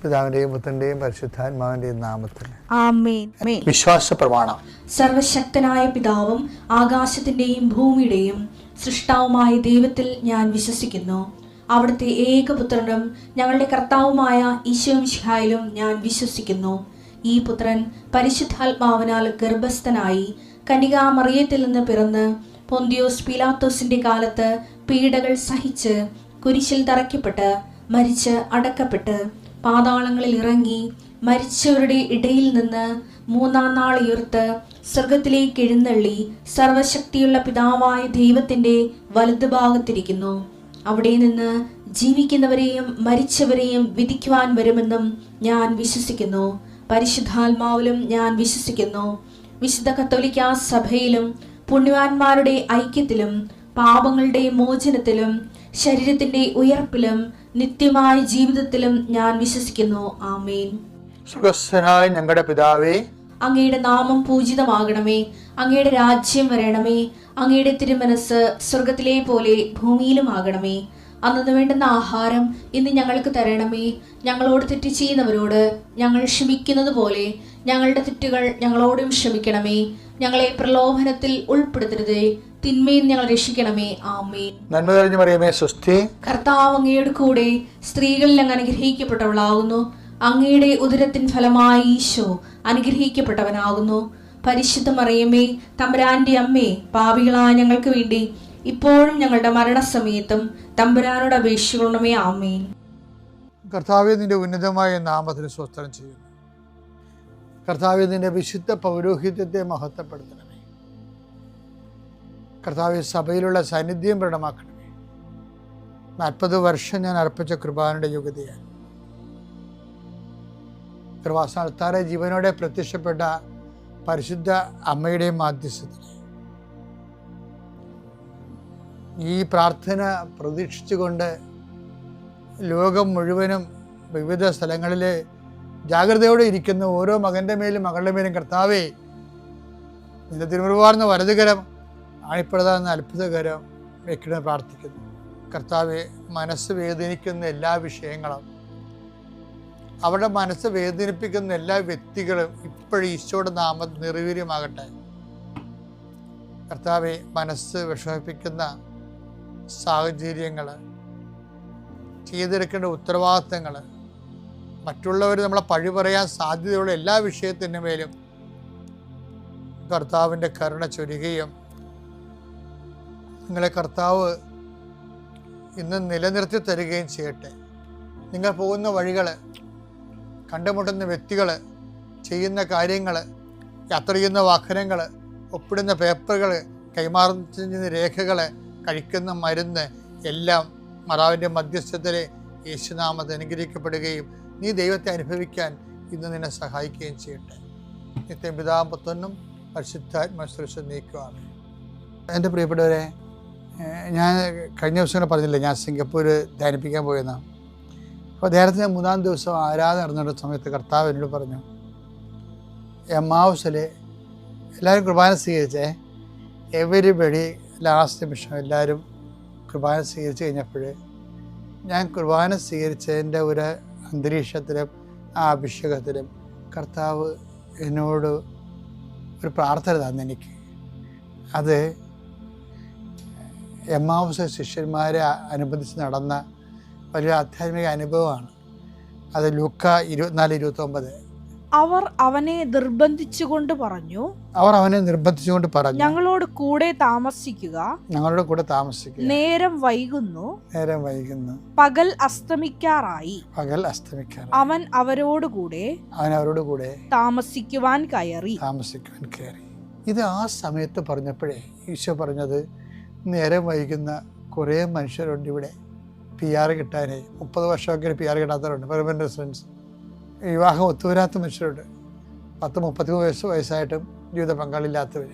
പിതാവിന്റെയും പുത്രന്റെയും പരിശുദ്ധാത്മാവിന്റെയും നാമത്തിൽ ആമേൻ. വിശ്വാസ പ്രമാണം. സർവശക്തനായ പിതാവും ആകാശത്തിന്റെയും ഭൂമിയുടെയും സൃഷ്ടാവുമായ ദൈവത്തിൽ ഞാൻ വിശ്വസിക്കുന്നു. അവിടുത്തെ ഏകപുത്രനും ഞങ്ങളുടെ കർത്താവുമായ ഈശോമിശിഹായിലും ഞാൻ വിശ്വസിക്കുന്നു. ഈ പുത്രൻ പരിശുദ്ധാത്മാവിനാൽ ഗർഭസ്ഥനായി കന്യകാമറിയത്തിൽ നിന്ന് പിറന്ന് പൊന്തിയോസ് പീലാത്തോസിന്റെ കാലത്ത് പീഡകൾ സഹിച്ച് കുരിശിൽ തറയ്ക്കപ്പെട്ട് മരിച്ച് അടക്കപ്പെട്ട് പാതാളങ്ങളിൽ ഇറങ്ങി മരിച്ചവരുടെ ഇടയിൽ നിന്ന് മൂന്നാം നാൾ ഉയർത്ത് സ്വർഗത്തിലേക്ക് എഴുന്നള്ളി സർവശക്തിയുള്ള പിതാവായ ദൈവത്തിന്റെ വലതുഭാഗത്തിരിക്കുന്നു. അവിടെ നിന്ന് ജീവിക്കുന്നവരെയും മരിച്ചവരെയും വിധിക്കുവാൻ വരുമെന്നും ഞാൻ വിശ്വസിക്കുന്നു. പരിശുദ്ധാത്മാവിലും ഞാൻ വിശ്വസിക്കുന്നു. വിശുദ്ധ കത്തോലിക്കാ സഭയിലും പുണ്യവാന്മാരുടെ ഐക്യത്തിലും പാപങ്ങളുടെ മോചനത്തിലും ശരീരത്തിന്റെ ഉയർപ്പിലും നിത്യമായ ജീവിതത്തിലും ഞാൻ വിശ്വസിക്കുന്നു. ആമേൻ. സുഖസ്ഥനായ ഞങ്ങളുടെ പിതാവേ, അങ്ങയുടെ നാമം പൂജിതമാകണമേ. അങ്ങയുടെ രാജ്യം വരണമേ. അങ്ങയുടെ തിരുമനസ് സ്വർഗത്തിലെ പോലെ ഭൂമിയിലും ആകണമേ. അന്നു വേണ്ടുന്ന ആഹാരം ഇന്ന് ഞങ്ങൾക്ക് തരണമേ. ഞങ്ങളോട് തെറ്റ് ചെയ്യുന്നവരോട് ഞങ്ങൾ ക്ഷമിക്കുന്നത് പോലെ ഞങ്ങളുടെ തെറ്റുകൾ ഞങ്ങളോടും ക്ഷമിക്കണമേ. ഞങ്ങളെ പ്രലോഭനത്തിൽ ഉൾപ്പെടുത്തരുതേ, തിന്മയിൽ ഞങ്ങൾ രക്ഷിക്കണമേ. ആമേൻ. നന്മ തെളിഞ്ഞു മറിയമേ, സ്വസ്തി. കർത്താവ് അങ്ങയുടെ കൂടെ സ്ത്രീകളിൽ അങ്ങ് അനുഗ്രഹിക്കപ്പെട്ടവളാകുന്നു. അങ്ങയുടെ ഉദരത്തിൻ ഫലമായി ഈശോ അനുഗ്രഹിക്കപ്പെട്ടവനാകുന്നു. പരിശുദ്ധ മറിയമേ, തമ്പുരാന്റെ അമ്മേ, പാപികളായ ഞങ്ങൾക്ക് വേണ്ടി ഇപ്പോഴും ഞങ്ങളുടെ മരണസമയത്തും തമ്പുരാനോട് അപേക്ഷിക്കണമേ. ആമേൻ. കർത്താവേ, നിന്റെ ഉന്നതമായ നാമത്തിന് സ്തോത്രം ചെയ്യുന്നു. കർത്താവേ, നിന്റെ വിശുദ്ധ പൗരോഹിത്യത്തെ മഹത്വപ്പെടുത്തണമേ. കർത്താവേ, സഭയിലുള്ള സാന്നിധ്യം പ്രകടമാക്കണമേ. 40 വർഷം ഞാൻ അർപ്പിച്ച കൃപാനയുടെ യോഗ്യതയാണ്. കൃപാസ്ഥാനത്താറെ ജീവനോടെ പ്രത്യക്ഷപ്പെട്ട പരിശുദ്ധ അമ്മയുടെയും മാധ്യസ്ഥത്തിൽ ഈ പ്രാർത്ഥന പ്രതീക്ഷിച്ചുകൊണ്ട് ലോകം മുഴുവനും വിവിധ സ്ഥലങ്ങളിൽ ജാഗ്രതയോടെ ഇരിക്കുന്ന ഓരോ മകൻ്റെ മേലും മകളുടെ മേലും കർത്താവേ, നിന്റെ തിരുമുറുവാർന്ന വലതുകരം ആണിപ്പെടുതാന്ന അത്ഭുതകരം വെക്കണമെന്ന് പ്രാർത്ഥിക്കുന്നു. കർത്താവെ, മനസ്സ് വേദനിക്കുന്ന എല്ലാ വിഷയങ്ങളും, അവരുടെ മനസ്സ് വേദനിപ്പിക്കുന്ന എല്ലാ വ്യക്തികളും ഇപ്പോഴും ഈശോയുടെ നാമം നിർവീര്യമാകട്ടെ. കർത്താവെ, മനസ്സ് വിഷമിപ്പിക്കുന്ന സാഹചര്യങ്ങൾ, ചെയ്തെടുക്കേണ്ട ഉത്തരവാദിത്തങ്ങൾ, മറ്റുള്ളവർ നമ്മളെ പഴി പറയാൻ സാധ്യതയുള്ള എല്ലാ വിഷയത്തിൻ്റെ മേലും കർത്താവിൻ്റെ കരുണ ചൊരിയുകയും നിങ്ങളെ കർത്താവ് ഇന്ന് നിലനിർത്തി തരികയും ചെയ്യട്ടെ. നിങ്ങൾ പോകുന്ന വഴികൾ, കണ്ടുമുട്ടുന്ന വ്യക്തികൾ, ചെയ്യുന്ന കാര്യങ്ങൾ, യാത്ര ചെയ്യുന്ന വാഹനങ്ങൾ, ഒപ്പിടുന്ന പേപ്പറുകൾ, കൈമാറുന്ന രേഖകൾ, കഴിക്കുന്ന മരുന്ന് എല്ലാം മാതാവിൻ്റെ മധ്യസ്ഥതയിലെ യേശുനാമത്തിൽ അനുഗ്രഹിക്കപ്പെടുകയും നീ ദൈവത്തെ അനുഭവിക്കാൻ ഇന്ന് നിന്നെ സഹായിക്കുകയും ചെയ്യട്ടെ. നിത്യം പിതാവും പുത്രനും പരിശുദ്ധാത്മാശ്രേഷ്ഠ നീക്കുവാണ്. എൻ്റെ പ്രിയപ്പെട്ടവരെ, ഞാൻ കഴിഞ്ഞ ദിവസങ്ങൾ പറഞ്ഞില്ലേ, ഞാൻ സിംഗപ്പൂർ ധ്യാനിപ്പിക്കാൻ പോയെന്നാണ്. അപ്പോൾ ധ്യാനത്തിന് 3-ാം ദിവസം ആരാധന നടന്ന സമയത്ത് കർത്താവ് എന്നോട് പറഞ്ഞു, എമ്മാവുസിൽ എല്ലാവരും കുർബാന സ്വീകരിച്ചേ. എവരിബഡി ലാസ്റ്റ് നിമിഷം എല്ലാവരും കുർബാന സ്വീകരിച്ച് കഴിഞ്ഞപ്പോൾ ഞാൻ കുർബാന സ്വീകരിച്ചതിൻ്റെ ഒരു അന്തരീക്ഷത്തിലും ആ അഭിഷേകത്തിലും കർത്താവ് എന്നോട് ഒരു പ്രാർത്ഥന തന്നു എനിക്ക്. അത് എമ്മാവുസ് ശിഷ്യന്മാരെ അനുബന്ധിച്ച് നടന്ന വലിയ ആധ്യാത്മിക അനുഭവമാണ്. അത് ലൂക്ക 24:29. അവർ അവനെ നിർബന്ധിച്ചുകൊണ്ട് പറഞ്ഞു, ഞങ്ങളോട് കൂടെ താമസിക്കുക, നേരം വൈകുന്നു, പകൽ അസ്തമിക്കാറായി. അവൻ അവരോടുകൂടെ താമസിക്കുവാൻ കയറി. ഇത് ആ സമയത്ത് പറഞ്ഞപ്പോഴേ ഈശോ പറഞ്ഞത്, നേരം വൈകുന്ന കുറേ മനുഷ്യരുണ്ട് ഇവിടെ. PR കിട്ടാനേ 30 വർഷമൊക്കെ PR കിട്ടാത്തവരുണ്ട്, പെർമനന്റ് റെസിഡൻസ്. വിവാഹം ഒത്തുവരാത്ത മനുഷ്യരുണ്ട്. 10-33 വയസ്സായിട്ടും ജീവിത പങ്കാളില്ലാത്തവർ,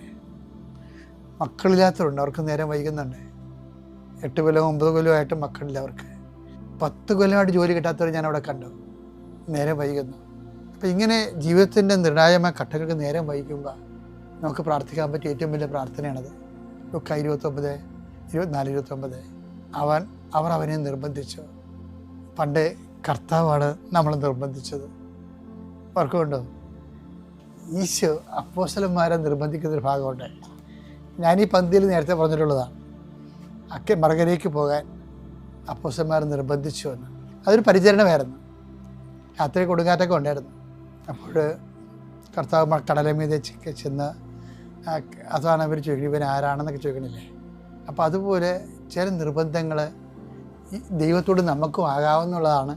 മക്കളില്ലാത്തവരുണ്ട്. അവർക്ക് നേരം വൈകുന്നുണ്ട്. 8 കൊല്ലം 9 കൊല്ലമായിട്ടും മക്കളില്ല അവർക്ക്. 10 കൊല്ലമായിട്ട് ജോലി കിട്ടാത്തവർ ഞാൻ അവിടെ കണ്ടു. നേരം വൈകുന്നു. അപ്പം ഇങ്ങനെ ജീവിതത്തിൻ്റെ നിർണായകമായ ഘട്ടങ്ങൾക്ക് നേരം വൈകുമ്പോൾ നമുക്ക് പ്രാർത്ഥിക്കാൻ പറ്റിയ ഏറ്റവും വലിയ പ്രാർത്ഥനയാണത്. ലൂക്ക 24:29. അവർ അവനെ നിർബന്ധിച്ചു. പണ്ട് കർത്താവാണ് നമ്മൾ നിർബന്ധിച്ചത്. ഓർക്കുന്നുണ്ടോ? ഈശോ അപ്പോസ്തലന്മാരെ നിർബന്ധിക്കുന്നൊരു ഭാഗമുണ്ട്. ഞാനീ പന്തിയിൽ നേരത്തെ പറഞ്ഞിട്ടുള്ളതാണ്. മറുകരയ്ക്ക് പോകാൻ അപ്പോസ്തലന്മാരെ നിർബന്ധിച്ചു എന്ന്. അതൊരു പരിചരണമായിരുന്നു. രാത്രി കൊടുങ്കാറ്റൊക്കെ ഉണ്ടായിരുന്നു. അപ്പോൾ കർത്താവ് കടലമീതെ ചെന്ന് അതാണ് അവർ ചോദിക്കുന്നത്, ഇവൻ ആരാണെന്നൊക്കെ ചോദിക്കണില്ലേ. അപ്പോൾ അതുപോലെ ചില നിർബന്ധങ്ങൾ ദൈവത്തോട് നമുക്കും ആകാവുന്നുള്ളതാണ്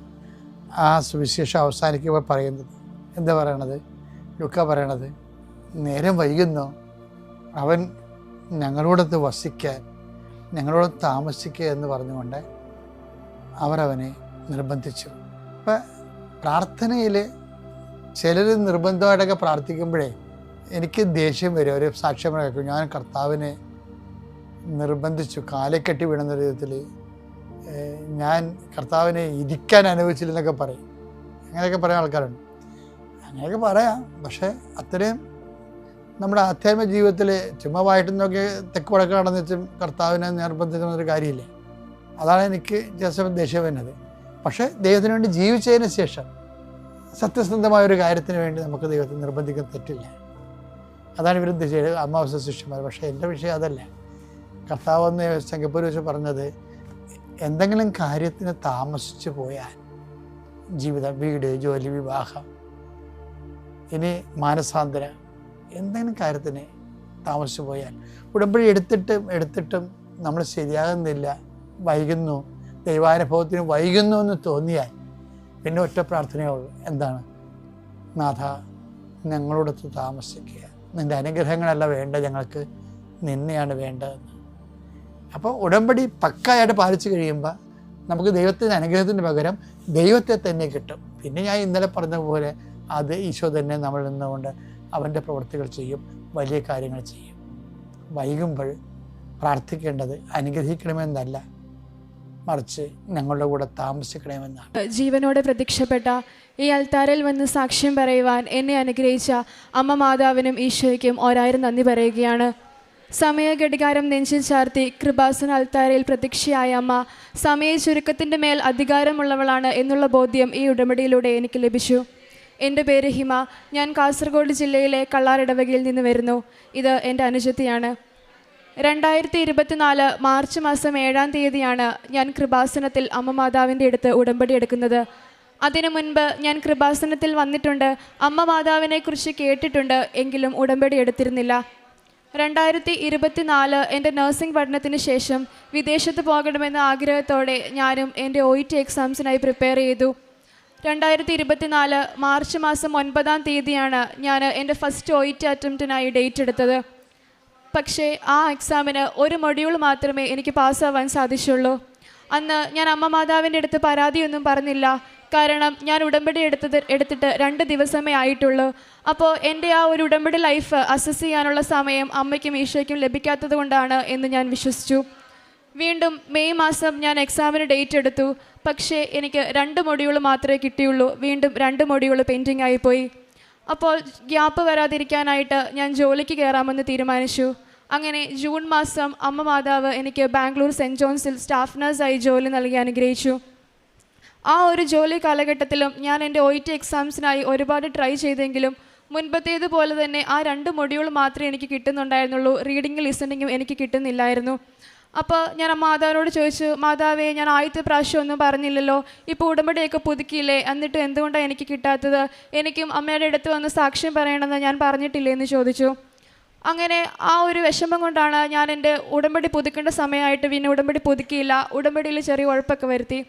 ആ സുവിശേഷം അവസാനിക്കുമ്പോൾ പറയുന്നത്. എന്താ പറയണത്? ലൂക്ക പറയണത്, നേരം വൈകുന്നു, അവൻ ഞങ്ങളോടൊത്ത് വസിക്കാൻ, ഞങ്ങളോട് താമസിക്കുക എന്ന് പറഞ്ഞുകൊണ്ട് അവരവനെ നിർബന്ധിച്ചു. അപ്പം പ്രാർത്ഥനയിൽ ചിലർ നിർബന്ധമായിട്ടൊക്കെ പ്രാർത്ഥിക്കുമ്പോഴേ എനിക്ക് ദേഷ്യം വരും. ഒരു സാക്ഷ്യം കേൾക്കും, ഞാൻ കർത്താവിനെ നിർബന്ധിച്ചു, കാലെക്കെട്ടി വീണുന്ന വിധത്തിൽ ഞാൻ കർത്താവിനെ ഇരിക്കാൻ അനുവദിച്ചില്ലെന്നൊക്കെ പറയും. അങ്ങനെയൊക്കെ പറയാൻ ആൾക്കാരുണ്ട്. അങ്ങനെയൊക്കെ പറയാം, പക്ഷേ അത്രയും നമ്മുടെ ആധ്യാത്മിക ജീവിതത്തിൽ ചുമ്മാ വായിട്ട് നോക്കി തെക്ക് വടക്ക് നടന്നു വെച്ചും കർത്താവിനെ നിർബന്ധിക്കുന്നൊരു കാര്യമില്ലേ. അതാണ് എനിക്ക് ദേഷ്യം വരുന്നത്. പക്ഷേ ദൈവത്തിന് വേണ്ടി ജീവിച്ചതിന് ശേഷം സത്യസന്ധമായൊരു കാര്യത്തിന് വേണ്ടി നമുക്ക് ദൈവത്തെ നിർബന്ധിക്കാൻ തെറ്റില്ല. അതാണ് ഇവരും ചെയ്തത്, അമാവാസ്യ ശിഷ്യന്മാർ. പക്ഷേ എൻ്റെ വിഷയം അതല്ല. കർത്താവ് എന്ന് സിംഗപ്പൂർ വെച്ച് പറഞ്ഞത്, എന്തെങ്കിലും കാര്യത്തിന് താമസിച്ചു പോയാൽ, ജീവിതം, വീട്, ജോലി, വിവാഹം, ഇനി മാനസാന്തര, എന്തെങ്കിലും കാര്യത്തിന് താമസിച്ചു പോയാൽ, ഉടമ്പടി എടുത്തിട്ടും നമ്മൾ ശരിയാകുന്നില്ല, വൈകുന്നു, ദൈവാനുഭവത്തിന് വൈകുന്നു എന്ന് തോന്നിയാൽ പിന്നെ ഒറ്റ പ്രാർത്ഥനയേ ഉള്ളൂ. എന്താണ്? നാഥ, ഞങ്ങളോടൊത്ത് താമസിക്കുക, നിൻ്റെ അനുഗ്രഹങ്ങളല്ല വേണ്ട, ഞങ്ങൾക്ക് നിന്നെയാണ് വേണ്ടതെന്ന്. അപ്പോൾ ഉടമ്പടി പക്കായിട്ട് പാലിച്ചു കഴിയുമ്പോൾ നമുക്ക് ദൈവത്തിൻ്റെ അനുഗ്രഹത്തിന് പകരം ദൈവത്തെ തന്നെ കിട്ടും. പിന്നെ ഞാൻ ഇന്നലെ പറഞ്ഞ പോലെ അത് ഈശോ തന്നെ നമ്മൾ നിന്നുകൊണ്ട് അവൻ്റെ പ്രവൃത്തികൾ ചെയ്യും, വലിയ കാര്യങ്ങൾ ചെയ്യും. വൈകുമ്പോൾ പ്രാർത്ഥിക്കേണ്ടത് അനുഗ്രഹിക്കണമെന്നല്ല, മറിച്ച് ഞങ്ങളുടെ കൂടെ താമസിക്കണമെന്നാണ്. ജീവനോടെ പ്രത്യക്ഷപ്പെട്ട ഈ അൽത്താരയിൽ വന്ന് സാക്ഷ്യം പറയുവാൻ എന്നെ അനുഗ്രഹിച്ച അമ്മ മാതാവിനും ഈശോയ്ക്കും 1000 നന്ദി പറയുകയാണ്. സമയഘടികാരം നെഞ്ചിൽ ചാർത്തി കൃപാസന അൽത്താരയിൽ പ്രത്യക്ഷയായ അമ്മ സമയ ചുരുക്കത്തിൻ്റെ മേൽ അധികാരമുള്ളവളാണ് എന്നുള്ള ബോധ്യം ഈ ഉടമ്പടിയിലൂടെ എനിക്ക് ലഭിച്ചു. എൻ്റെ പേര് ഹിമ. ഞാൻ കാസർഗോഡ് ജില്ലയിലെ കള്ളാറിടവകയിൽ നിന്ന് വരുന്നു. ഇത് എൻ്റെ അനുജത്തിയാണ്. 2024 മാർച്ച് മാസം 7-ാം തീയതിയാണ് ഞാൻ കൃപാസനത്തിൽ അമ്മ മാതാവിൻ്റെ അടുത്ത് ഉടമ്പടി എടുക്കുന്നത്. അതിനു മുൻപ് ഞാൻ കൃപാസനത്തിൽ വന്നിട്ടുണ്ട്, അമ്മ മാതാവിനെക്കുറിച്ച് കേട്ടിട്ടുണ്ട്, എങ്കിലും ഉടമ്പടി എടുത്തിരുന്നില്ല. 2024 എൻ്റെ നഴ്സിംഗ് പഠനത്തിന് ശേഷം വിദേശത്ത് പോകണമെന്ന ആഗ്രഹത്തോടെ ഞാനും എൻ്റെ OET എക്സാംസിനായി പ്രിപ്പയർ ചെയ്തു. 2024 മാർച്ച് മാസം 9-ാം തീയതിയാണ് ഞാൻ എൻ്റെ ഫസ്റ്റ് OET അറ്റംപ്റ്റിനായി ഡേറ്റ് എടുത്തത്. പക്ഷേ ആ എക്സാമിന് ഒരു മൊഡ്യൂൾ മാത്രമേ എനിക്ക് പാസ്സാവാൻ സാധിച്ചുള്ളൂ. അന്ന് ഞാൻ അമ്മ മാതാവിൻ്റെ അടുത്ത് പരാതിയൊന്നും പറഞ്ഞില്ല. കാരണം ഞാൻ ഉടമ്പടി എടുത്തിട്ട് 2 ദിവസമേ ആയിട്ടുള്ളൂ. അപ്പോൾ എൻ്റെ ആ ഒരു ഉടമ്പടി ലൈഫ് അസസ് ചെയ്യാനുള്ള സമയം അമ്മയ്ക്കും ഈശോയ്ക്കും ലഭിക്കാത്തത് കൊണ്ടാണ് എന്ന് ഞാൻ വിശ്വസിച്ചു. വീണ്ടും മെയ് മാസം ഞാൻ എക്സാമിന് ഡേറ്റ് എടുത്തു. പക്ഷേ എനിക്ക് 2 മൊഡ്യൂൾ മാത്രമേ കിട്ടിയുള്ളൂ. വീണ്ടും 2 മൊഡ്യൂൾ പെൻഡിങ് ആയിപ്പോയി. അപ്പോൾ ഗ്യാപ്പ് വരാതിരിക്കാനായിട്ട് ഞാൻ ജോലിക്ക് കയറാമെന്ന് തീരുമാനിച്ചു. അങ്ങനെ ജൂൺ മാസം അമ്മ മാതാവ് എനിക്ക് ബാംഗ്ലൂർ സെൻറ്റ് ജോൺസിൽ സ്റ്റാഫ് നഴ്സായി ജോലി നൽകി അനുഗ്രഹിച്ചു. ആ ഒരു ജോലി കാലഘട്ടത്തിലും ഞാൻ എൻ്റെ OET എക്സാംസിനായി ഒരുപാട് ട്രൈ ചെയ്തെങ്കിലും മുൻപത്തേതുപോലെ തന്നെ ആ 2 മൊഡ്യൂൾ മാത്രമേ എനിക്ക് കിട്ടുന്നുണ്ടായിരുന്നുള്ളൂ. റീഡിങ്ങും ലിസണിങ്ങും എനിക്ക് കിട്ടുന്നില്ലായിരുന്നു. അപ്പോൾ ഞാൻ മാതാവിനോട് ചോദിച്ചു, മാതാവേ, ഞാൻ ആദ്യത്തെ പ്രാവശ്യം ഒന്നും പറഞ്ഞില്ലല്ലോ, ഇപ്പോൾ ഉടമ്പടിയൊക്കെ പുതുക്കിയില്ലേ, എന്നിട്ട് എന്തുകൊണ്ടാണ് എനിക്ക് കിട്ടാത്തത്? എനിക്കും അമ്മയുടെ അടുത്ത് വന്ന് സാക്ഷ്യം പറയണമെന്ന് ഞാൻ പറഞ്ഞിട്ടില്ലേ എന്ന് ചോദിച്ചു. അങ്ങനെ ആ ഒരു വിഷമം കൊണ്ടാണ് ഞാൻ എൻ്റെ ഉടമ്പടി പുതുക്കേണ്ട സമയമായിട്ട് പിന്നെ ഉടമ്പടി പുതുക്കിയില്ല. ഉടമ്പടിയിൽ ചെറിയ ഉഴപ്പൊക്കെ വരുത്തി.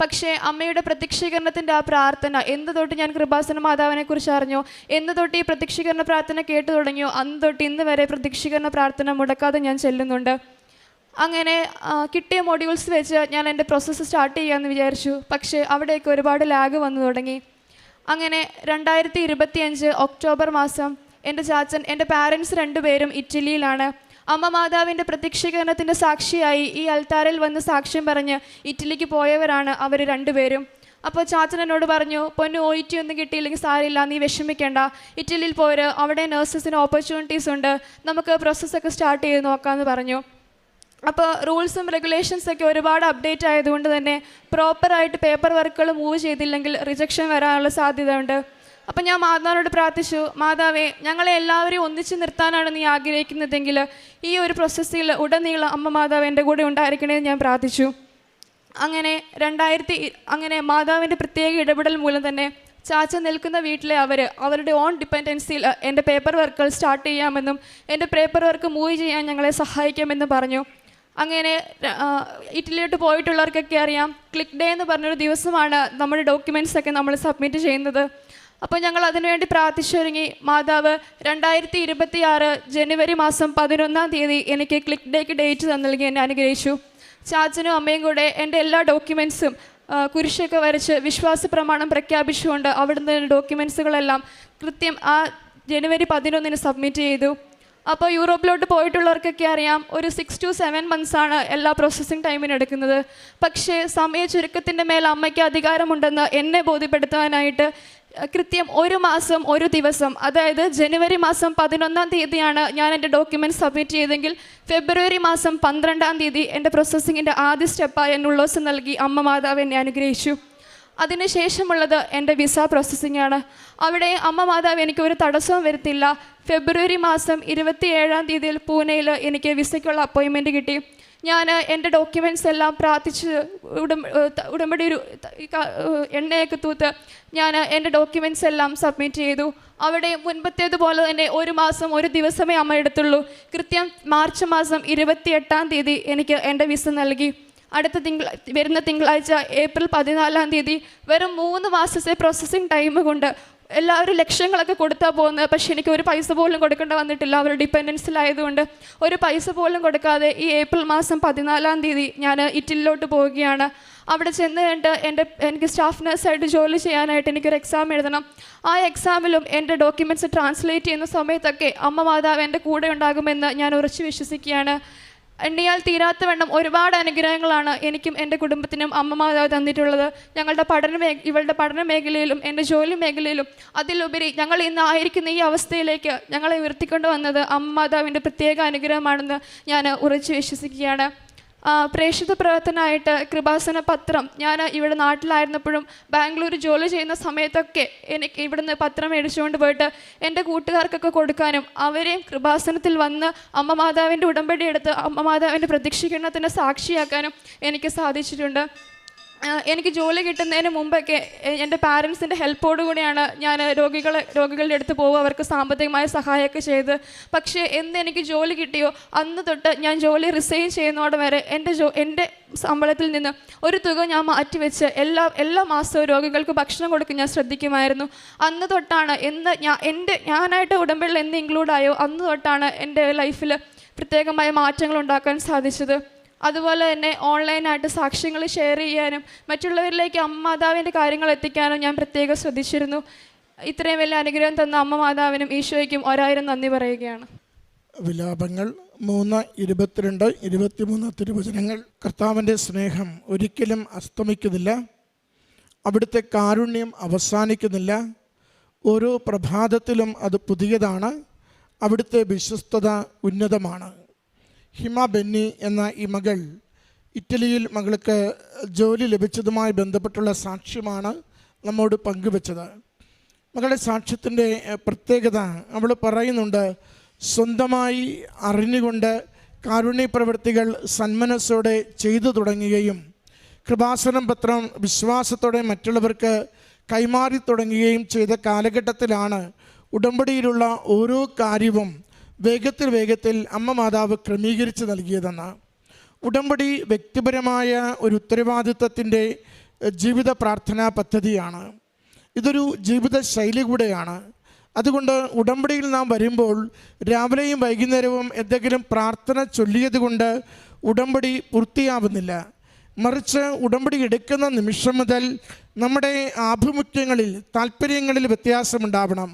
പക്ഷേ അമ്മയുടെ പ്രത്യക്ഷീകരണത്തിൻ്റെ ആ പ്രാർത്ഥന എന്ന് തൊട്ട് ഞാൻ കൃപാസന മാതാവിനെക്കുറിച്ച് അറിഞ്ഞു, എന്ന് തൊട്ട് ഈ പ്രത്യക്ഷീകരണ പ്രാർത്ഥന കേട്ടു തുടങ്ങിയോ, അന്ന് തൊട്ട് ഇന്ന് വരെ പ്രത്യക്ഷീകരണ പ്രാർത്ഥന മുടക്കാതെ ഞാൻ ചെല്ലുന്നുണ്ട്. അങ്ങനെ കിട്ടിയ മൊഡ്യൂൾസ് വെച്ച് ഞാൻ എൻ്റെ പ്രോസസ്സ് സ്റ്റാർട്ട് ചെയ്യാമെന്ന് വിചാരിച്ചു. പക്ഷേ അവിടേക്ക് ഒരുപാട് ലാഗ് വന്നു തുടങ്ങി. അങ്ങനെ 2025 ഒക്ടോബർ മാസം എൻ്റെ ചാച്ചൻ, എൻ്റെ പാരൻസ് 2 പേരും ഇറ്റലിയിലാണ്. അമ്മ മാതാവിൻ്റെ പ്രത്യക്ഷീകരണത്തിൻ്റെ സാക്ഷിയായി ഈ അൽത്താരയിൽ വന്ന് സാക്ഷ്യം പറഞ്ഞ് ഇറ്റലിക്ക് പോയവരാണ് അവർ 2 പേരും. അപ്പോൾ ചാച്ചൻ എന്നോട് പറഞ്ഞു, പൊന്നു OET ഒന്നും കിട്ടിയില്ലെങ്കിൽ സാരമില്ല, നീ വിഷമിക്കേണ്ട, ഇറ്റലിയിൽ പോര്, അവിടെ നഴ്സസിന് ഓപ്പർച്യൂണിറ്റീസ് ഉണ്ട്, നമുക്ക് പ്രോസസ്സൊക്കെ സ്റ്റാർട്ട് ചെയ്ത് നോക്കാമെന്ന് പറഞ്ഞു. അപ്പോൾ റൂൾസും റെഗുലേഷൻസൊക്കെ ഒരുപാട് അപ്ഡേറ്റ് ആയതുകൊണ്ട് തന്നെ പ്രോപ്പറായിട്ട് പേപ്പർ വർക്കുകൾ മൂവ് ചെയ്തില്ലെങ്കിൽ റിജക്ഷൻ വരാനുള്ള സാധ്യത ഉണ്ട്. അപ്പം ഞാൻ മാതാവിനോട് പ്രാർത്ഥിച്ചു, മാതാവേ, ഞങ്ങളെ എല്ലാവരെയും ഒന്നിച്ച് നിർത്താനാണ് നീ ആഗ്രഹിക്കുന്നതെങ്കിൽ ഈ ഒരു പ്രോസസ്സിൽ ഉടനീളം അമ്മ മാതാവ് എൻ്റെ കൂടെ ഉണ്ടായിരിക്കണമെന്ന് ഞാൻ പ്രാർത്ഥിച്ചു. അങ്ങനെ മാതാവിൻ്റെ പ്രത്യേക ഇടപെടൽ മൂലം തന്നെ ചാച്ച നിൽക്കുന്ന വീട്ടിലെ അവരുടെ ഓൺ ഡിപ്പെൻഡൻസിയിൽ എൻ്റെ പേപ്പർ വർക്കുകൾ സ്റ്റാർട്ട് ചെയ്യാമെന്നും എൻ്റെ പേപ്പർ വർക്ക് മൂവ് ചെയ്യാൻ ഞങ്ങളെ സഹായിക്കാമെന്നും പറഞ്ഞു. അങ്ങനെ ഇറ്റലിയിലോട്ട് പോയിട്ടുള്ളവർക്കൊക്കെ അറിയാം, ക്ലിക്ക് ഡേ എന്ന് പറഞ്ഞൊരു ദിവസമാണ് നമ്മുടെ ഡോക്യുമെൻറ്റ്സൊക്കെ നമ്മൾ സബ്മിറ്റ് ചെയ്യുന്നത്. അപ്പോൾ ഞങ്ങൾ അതിനുവേണ്ടി പ്രാർത്ഥിച്ചൊരുങ്ങി. മാതാവ് 2026 ജനുവരി മാസം 11-ാം തീയതി എനിക്ക് ക്ലിക്ക് ഡേക്ക് ഡേറ്റ് നൽകി എന്നെ അനുഗ്രഹിച്ചു. ചാച്ചനും അമ്മയും കൂടെ എൻ്റെ എല്ലാ ഡോക്യുമെൻറ്റ്സും കുരിശൊക്കെ വരച്ച് വിശ്വാസ പ്രമാണം പ്രഖ്യാപിച്ചുകൊണ്ട് അവിടുന്ന് ഡോക്യുമെൻറ്റ്സുകളെല്ലാം കൃത്യം ആ ജനുവരി 11-ന് സബ്മിറ്റ് ചെയ്തു. അപ്പോൾ യൂറോപ്പിലോട്ട് പോയിട്ടുള്ളവർക്കൊക്കെ അറിയാം, ഒരു 6 to 7 months ആണ് എല്ലാ പ്രോസസ്സിങ് ടൈമിന് എടുക്കുന്നത്. പക്ഷേ സമയ ചുരുക്കത്തിൻ്റെ മേൽ അമ്മയ്ക്ക് അധികാരമുണ്ടെന്ന് എന്നെ ബോധ്യപ്പെടുത്താനായിട്ട് കൃത്യം 1 മാസം 1 ദിവസം, അതായത് ജനുവരി മാസം 11-ാം തീയതിയാണ് ഞാൻ എൻ്റെ ഡോക്യുമെൻറ്റ് സബ്മിറ്റ് ചെയ്തെങ്കിൽ ഫെബ്രുവരി മാസം 12-ാം തീയതി എൻ്റെ പ്രോസസ്സിങ്ങിൻ്റെ ആദ്യ സ്റ്റെപ്പായി എന്നെ ഉള്ളോസം നൽകി അമ്മ മാതാവ് എന്നെ അനുഗ്രഹിച്ചു. അതിനുശേഷമുള്ളത് എൻ്റെ വിസ പ്രോസസ്സിംഗ് ആണ്. അവിടെ അമ്മ മാതാവ് എനിക്ക് ഒരു തടസ്സവും വരുത്തില്ല. ഫെബ്രുവരി മാസം 27-ാം തീയതിയിൽ പൂനെയിൽ എനിക്ക് വിസയ്ക്കുള്ള അപ്പോയിൻമെൻറ്റ് കിട്ടി. ഞാൻ എൻ്റെ ഡോക്യുമെൻറ്റ്സ് എല്ലാം പ്രാർത്ഥിച്ച് ഉടമ്പടി എണ്ണയൊക്കെ തൂത്ത് ഞാൻ എൻ്റെ ഡോക്യുമെൻറ്റ്സ് എല്ലാം സബ്മിറ്റ് ചെയ്തു. അവിടെ മുൻപത്തേതുപോലെ തന്നെ 1 മാസം 1 ദിവസമേ അമ്മ എടുത്തുള്ളൂ. കൃത്യം മാർച്ച് മാസം 28-ാം തീയതി എനിക്ക് എൻ്റെ വിസ നൽകി. വരുന്ന തിങ്കളാഴ്ച ഏപ്രിൽ 14-ാം തീയതി വെറും 3 മാസത്തെ പ്രോസസ്സിങ് ടൈം കൊണ്ട് എല്ലാവരും ലക്ഷങ്ങളൊക്കെ കൊടുത്താൽ പോകുന്നത്. പക്ഷേ എനിക്ക് ഒരു പൈസ പോലും കൊടുക്കേണ്ട വന്നിട്ടില്ല. അവർ ഡിപ്പെൻഡൻസിലായതുകൊണ്ട് ഒരു പൈസ പോലും കൊടുക്കാതെ ഈ ഏപ്രിൽ മാസം 14-ാം തീയതി ഞാൻ ഇറ്റലിയിലോട്ട് പോവുകയാണ്. അവിടെ ചെന്ന് കഴിഞ്ഞിട്ട് എനിക്ക് സ്റ്റാഫ് നഴ്സായിട്ട് ജോലി ചെയ്യാനായിട്ട് എനിക്കൊരു എക്സാം എഴുതണം. ആ എക്സാമിലും എൻ്റെ ഡോക്യുമെൻറ്റ്സ് ട്രാൻസ്ലേറ്റ് ചെയ്യുന്ന സമയത്തൊക്കെ അമ്മ മാതാവ് എൻ്റെ കൂടെ ഉണ്ടാകുമെന്ന് ഞാൻ ഉറച്ചു വിശ്വസിക്കുകയാണ്. എണ്ണിയാൽ തീരാത്തവണ്ണം ഒരുപാട് അനുഗ്രഹങ്ങളാണ് എനിക്കും എൻ്റെ കുടുംബത്തിനും അമ്മ മാതാവ് തന്നിട്ടുള്ളത്. ഇവളുടെ പഠന മേഖലയിലും എൻ്റെ ജോലി മേഖലയിലും അതിലുപരി ഞങ്ങൾ ഇന്ന് ആയിരിക്കുന്ന ഈ അവസ്ഥയിലേക്ക് ഞങ്ങളെ ഉയർത്തിക്കൊണ്ട് വന്നത് അമ്മ മാതാവിൻ്റെ പ്രത്യേക അനുഗ്രഹമാണെന്ന് ഞാൻ ഉറച്ചു വിശ്വസിക്കുകയാണ്. പ്രേക്ഷിത പ്രവർത്തനമായിട്ട് കൃപാസന പത്രം ഞാൻ ഇവിടെ നാട്ടിലായിരുന്നപ്പോഴും ബാംഗ്ലൂർ ജോലി ചെയ്യുന്ന സമയത്തൊക്കെ എനിക്ക് ഇവിടുന്ന് പത്രം മേടിച്ചുകൊണ്ട് പോയിട്ട് എൻ്റെ കൂട്ടുകാർക്കൊക്കെ കൊടുക്കാനും അവരെയും കൃപാസനത്തിൽ വന്ന് അമ്മ മാതാവിൻ്റെ ഉടമ്പടി എടുത്ത് അമ്മ മാതാവിൻ്റെ പ്രത്യക്ഷീകരണത്തിൻ്റെ സാക്ഷിയാക്കാനും എനിക്ക് സാധിച്ചിട്ടുണ്ട്. എനിക്ക് ജോലി കിട്ടുന്നതിന് മുമ്പൊക്കെ എൻ്റെ പാരൻസിൻ്റെ ഹെൽപ്പോടുകൂടിയാണ് ഞാൻ രോഗികളുടെ അടുത്ത് പോകുക, അവർക്ക് സാമ്പത്തികമായ സഹായമൊക്കെ ചെയ്ത്. പക്ഷേ എനിക്ക് ജോലി കിട്ടിയോ അന്ന് തൊട്ട് ഞാൻ ജോലി റിസൈൻ ചെയ്യുന്നതോടെ വരെ എൻ്റെ ശമ്പളത്തിൽ നിന്ന് ഒരു തുക ഞാൻ മാറ്റിവെച്ച് എല്ലാ മാസവും രോഗികൾക്ക് ഭക്ഷണം കൊടുക്കാൻ ഞാൻ ശ്രദ്ധിക്കുമായിരുന്നു. അന്ന് തൊട്ടാണ് ഞാനായിട്ട് ഉടമ്പടിയിൽ എന്ത് ഇൻക്ലൂഡായോ അന്ന് തൊട്ടാണ് എൻ്റെ ലൈഫിൽ പ്രത്യേകമായ മാറ്റങ്ങൾ ഉണ്ടാക്കാൻ സാധിച്ചത്. അതുപോലെ തന്നെ ഓൺലൈനായിട്ട് സാക്ഷ്യങ്ങൾ ഷെയർ ചെയ്യാനും മറ്റുള്ളവരിലേക്ക് അമ്മ മാതാവിൻ്റെ കാര്യങ്ങൾ എത്തിക്കാനും ഞാൻ പ്രത്യേകം ശ്രദ്ധിച്ചിരുന്നു. ഇത്രയും വലിയ അനുഗ്രഹം തന്ന അമ്മ മാതാവിനും ഈശോയ്ക്കും 1000 നന്ദി പറയുകയാണ്. വിലാപങ്ങൾ 3:22, 23 തിരുവചനങ്ങൾ. കർത്താവിൻ്റെ സ്നേഹം ഒരിക്കലും അസ്തമിക്കുന്നില്ല, അവിടുത്തെ കാരുണ്യം അവസാനിക്കുന്നില്ല, ഓരോ പ്രഭാതത്തിലും അത് പുതിയതാണ്, അവിടുത്തെ വിശ്വസ്തത ഉന്നതമാണ്. ഹിമ ബെന്നി എന്ന ഈ മകൾ ഇറ്റലിയിൽ മകൾക്ക് ജോലി ലഭിച്ചതുമായി ബന്ധപ്പെട്ടുള്ള സാക്ഷ്യമാണ് നമ്മോട് പങ്കുവെച്ചത്. മകളുടെ സാക്ഷ്യത്തിൻ്റെ പ്രത്യേകത അവൾ പറയുന്നുണ്ട്, സ്വന്തമായി അറിഞ്ഞുകൊണ്ട് കാരുണ്യ പ്രവൃത്തികൾ സന്മനസ്സോടെ ചെയ്തു തുടങ്ങുകയും കൃപാസനം പത്രം വിശ്വാസത്തോടെ മറ്റുള്ളവർക്ക് കൈമാറി തുടങ്ങുകയും ചെയ്ത കാലഘട്ടത്തിലാണ് ഉടമ്പടിയിലുള്ള ഓരോ കാര്യവും വേഗത്തിൽ അമ്മ മാതാവ് ക്രമീകരിച്ച് നൽകിയതെന്ന്. ഉടമ്പടി വ്യക്തിപരമായ ഒരു ഉത്തരവാദിത്വത്തിൻ്റെ ജീവിത പ്രാർത്ഥനാ പദ്ധതിയാണ്. ഇതൊരു ജീവിത ശൈലി കൂടെയാണ്. അതുകൊണ്ട് ഉടമ്പടിയിൽ നാം വരുമ്പോൾ രാവിലെയും വൈകുന്നേരവും എന്തെങ്കിലും പ്രാർത്ഥന ചൊല്ലിയത് കൊണ്ട് ഉടമ്പടി പൂർത്തിയാവുന്നില്ല. മറിച്ച് ഉടമ്പടി എടുക്കുന്ന നിമിഷം മുതൽ നമ്മുടെ ആഭിമുഖ്യങ്ങളിൽ താല്പര്യങ്ങളിൽ വ്യത്യാസമുണ്ടാവണം.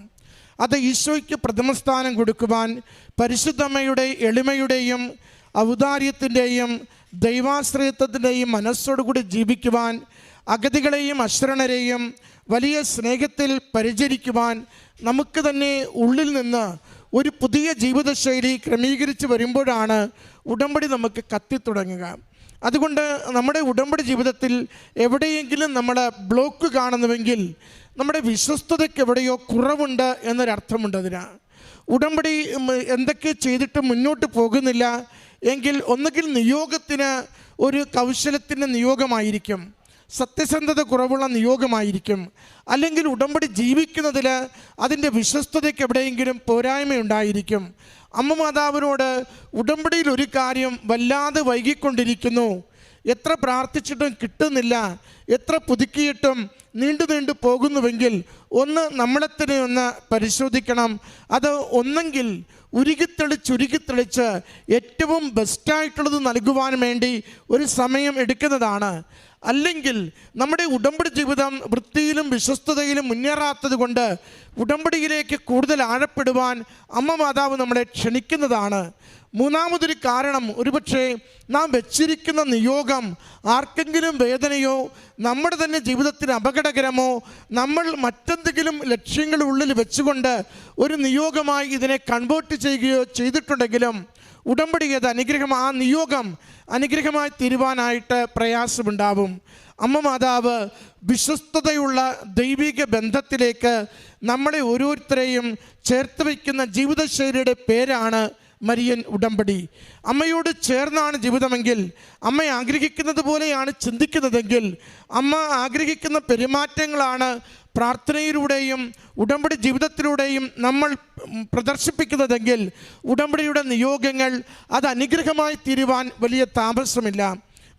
അത് ഈശോയ്ക്ക് പ്രഥമസ്ഥാനം കൊടുക്കുവാൻ പരിശുദ്ധമ്മയുടെ എളിമയുടെയും ഔദാര്യത്തിൻ്റെയും ദൈവാശ്രയത്വത്തിൻ്റെയും മനസ്സോടുകൂടി ജീവിക്കുവാൻ, അഗതികളെയും അശരണരെയും വലിയ സ്നേഹത്തിൽ പരിചരിക്കുവാൻ നമുക്ക് തന്നെ ഉള്ളിൽ നിന്ന് ഒരു പുതിയ ജീവിതശൈലി ക്രമീകരിച്ച് വരുമ്പോഴാണ് ഉടമ്പടി നമുക്ക് കത്തിത്തുടങ്ങുക. അതുകൊണ്ട് നമ്മുടെ ഉടമ്പടി ജീവിതത്തിൽ എവിടെയെങ്കിലും നമ്മൾ ബ്ലോക്ക് കാണുന്നുവെങ്കിൽ നമ്മുടെ വിശ്വസ്തതയ്ക്ക് എവിടെയോ കുറവുണ്ട് എന്നൊരർത്ഥമുണ്ട്. അതിന് ഉടമ്പടി എന്തൊക്കെ ചെയ്തിട്ട് മുന്നോട്ട് പോകുന്നില്ല എങ്കിൽ ഒന്നുകിൽ നിയോഗത്തിന് ഒരു കൗശലത്തിൻ്റെ നിയോഗമായിരിക്കും, സത്യസന്ധത കുറവുള്ള നിയോഗമായിരിക്കും, അല്ലെങ്കിൽ ഉടമ്പടി ജീവിക്കുന്നതിൽ അതിൻ്റെ വിശ്വസ്തതയ്ക്ക് എവിടെയെങ്കിലും പോരായ്മയുണ്ടായിരിക്കും. അമ്മ മാതാവിനോട് ഉടമ്പടിയിൽ ഒരു കാര്യം വല്ലാതെ വൈകിക്കൊണ്ടിരിക്കുന്നു, എത്ര പ്രാർത്ഥിച്ചിട്ടും കിട്ടുന്നില്ല, എത്ര പുതുക്കിയിട്ടും നീണ്ടു പോകുന്നുവെങ്കിൽ ഒന്ന് നമ്മളെ തന്നെ ഒന്ന് പരിശോധിക്കണം. അത് ഒന്നെങ്കിൽ ഉരുകിത്തെളിച്ച് ഏറ്റവും ബെസ്റ്റായിട്ടുള്ളത് നൽകുവാൻ വേണ്ടി ഒരു സമയം എടുക്കുന്നതാണ്, അല്ലെങ്കിൽ നമ്മുടെ ഉടമ്പടി ജീവിതം വൃത്തിയിലും വിശ്വസ്തതയിലും മുന്നേറാത്തത് കൊണ്ട് ഉടമ്പടിയിലേക്ക് കൂടുതൽ ആഴപ്പെടുവാൻ അമ്മ മാതാവ് നമ്മളെ ക്ഷണിക്കുന്നതാണ്. മൂന്നാമതൊരു കാരണം, ഒരുപക്ഷെ നാം വെച്ചിരിക്കുന്ന നിയോഗം ആർക്കെങ്കിലും വേദനയോ നമ്മുടെ തന്നെ ജീവിതത്തിന് അപകടകരമോ, നമ്മൾ മറ്റെന്തെങ്കിലും ലക്ഷ്യങ്ങൾ ഉള്ളിൽ വെച്ചുകൊണ്ട് ഒരു നിയോഗമായി ഇതിനെ കൺവേർട്ട് ചെയ്യുകയോ ചെയ്തിട്ടുണ്ടെങ്കിലും ഉടമ്പടി അത് ആ നിയോഗം അനുഗ്രഹമായി തീരുവാനായിട്ട് പ്രയാസമുണ്ടാവും. അമ്മ മാതാവ് വിശ്വസ്തതയുള്ള ദൈവിക ബന്ധത്തിലേക്ക് നമ്മളെ ഓരോരുത്തരെയും ചേർത്ത് വയ്ക്കുന്ന ജീവിതശൈലിയുടെ പേരാണ് മരിയൻ ഉടമ്പടി. അമ്മയോട് ചേർന്നാണ് ജീവിതമെങ്കിൽ, അമ്മ ആഗ്രഹിക്കുന്നത് പോലെയാണ് ചിന്തിക്കുന്നതെങ്കിൽ, അമ്മ ആഗ്രഹിക്കുന്ന പെരുമാറ്റങ്ങളാണ് പ്രാർത്ഥനയിലൂടെയും ഉടമ്പടി ജീവിതത്തിലൂടെയും നമ്മൾ പ്രദർശിപ്പിക്കുന്നതെങ്കിൽ ഉടമ്പടിയുടെ നിയോഗങ്ങൾ അത് അനുഗ്രഹമായി തീരുവാൻ വലിയ താമസമില്ല.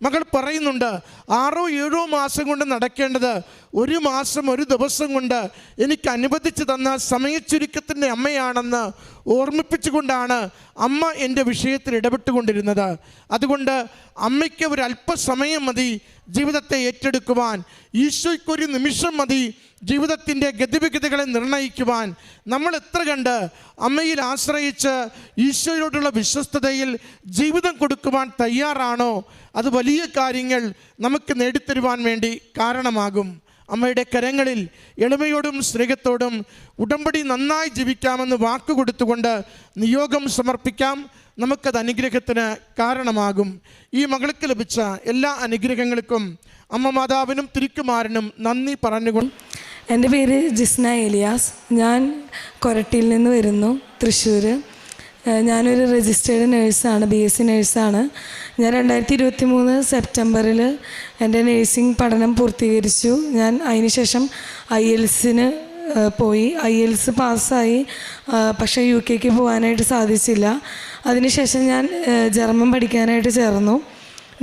മകൾ പറയുന്നുണ്ട്, 6-7 മാസം കൊണ്ട് നടക്കേണ്ടത് 1 മാസം 1 ദിവസം കൊണ്ട് എനിക്ക് അനുവദിച്ചു തന്ന സമയച്ചുരുക്കത്തിൻ്റെ അമ്മയാണെന്ന് ഓർമ്മിപ്പിച്ചുകൊണ്ടാണ് അമ്മ എൻ്റെ വിഷയത്തിൽ ഇടപെട്ടുകൊണ്ടിരുന്നത്. അതുകൊണ്ട് അമ്മയ്ക്ക് ഒരു അല്പസമയം മതി ജീവിതത്തെ ഏറ്റെടുക്കുവാൻ, ഈശോയ്ക്കൊരു നിമിഷം മതി ജീവിതത്തിൻ്റെ ഗതിവിഗതികളെ നിർണ്ണയിക്കുവാൻ. നമ്മൾ എത്ര കണ്ട് അമ്മയിൽ ആശ്രയിച്ച് ഈശോയോടുള്ള വിശ്വസ്തതയിൽ ജീവിതം കൊടുക്കുവാൻ തയ്യാറാണോ, അത് വലിയ കാര്യങ്ങൾ നമുക്ക് നേടിത്തരുവാൻ വേണ്ടി കാരണമാകും. അമ്മയുടെ കരങ്ങളിൽ എളിമയോടും സ്നേഹത്തോടും ഉടമ്പടി നന്നായി ജീവിക്കാമെന്ന് വാക്കുകൊടുത്തുകൊണ്ട് നിയോഗം സമർപ്പിക്കാം. നമുക്കത് അനുഗ്രഹത്തിന് കാരണമാകും. ഈ മകൾക്ക് ലഭിച്ച എല്ലാ അനുഗ്രഹങ്ങൾക്കും അമ്മ മാതാവിനും തിരുക്കുമാരനും നന്ദി പറഞ്ഞുകൊണ്ട്. എൻ്റെ പേര് ജിസ്ന ഏലിയാസ്. ഞാൻ കൊരട്ടിയിൽ നിന്ന് വരുന്നു, തൃശ്ശൂർ. ഞാനൊരു രജിസ്റ്റേർഡ് നേഴ്സാണ്, BSc നേഴ്സാണ്. ഞാൻ 2023 സെപ്റ്റംബറിൽ എൻ്റെ നേഴ്സിംഗ് പഠനം പൂർത്തീകരിച്ചു. ഞാൻ അതിനുശേഷം IELTS-ന് പോയി. IELTS പാസ്സായി, പക്ഷേ UK പോകാനായിട്ട് സാധിച്ചില്ല. അതിനുശേഷം ഞാൻ ജർമ്മൻ പഠിക്കാനായിട്ട് ചേർന്നു.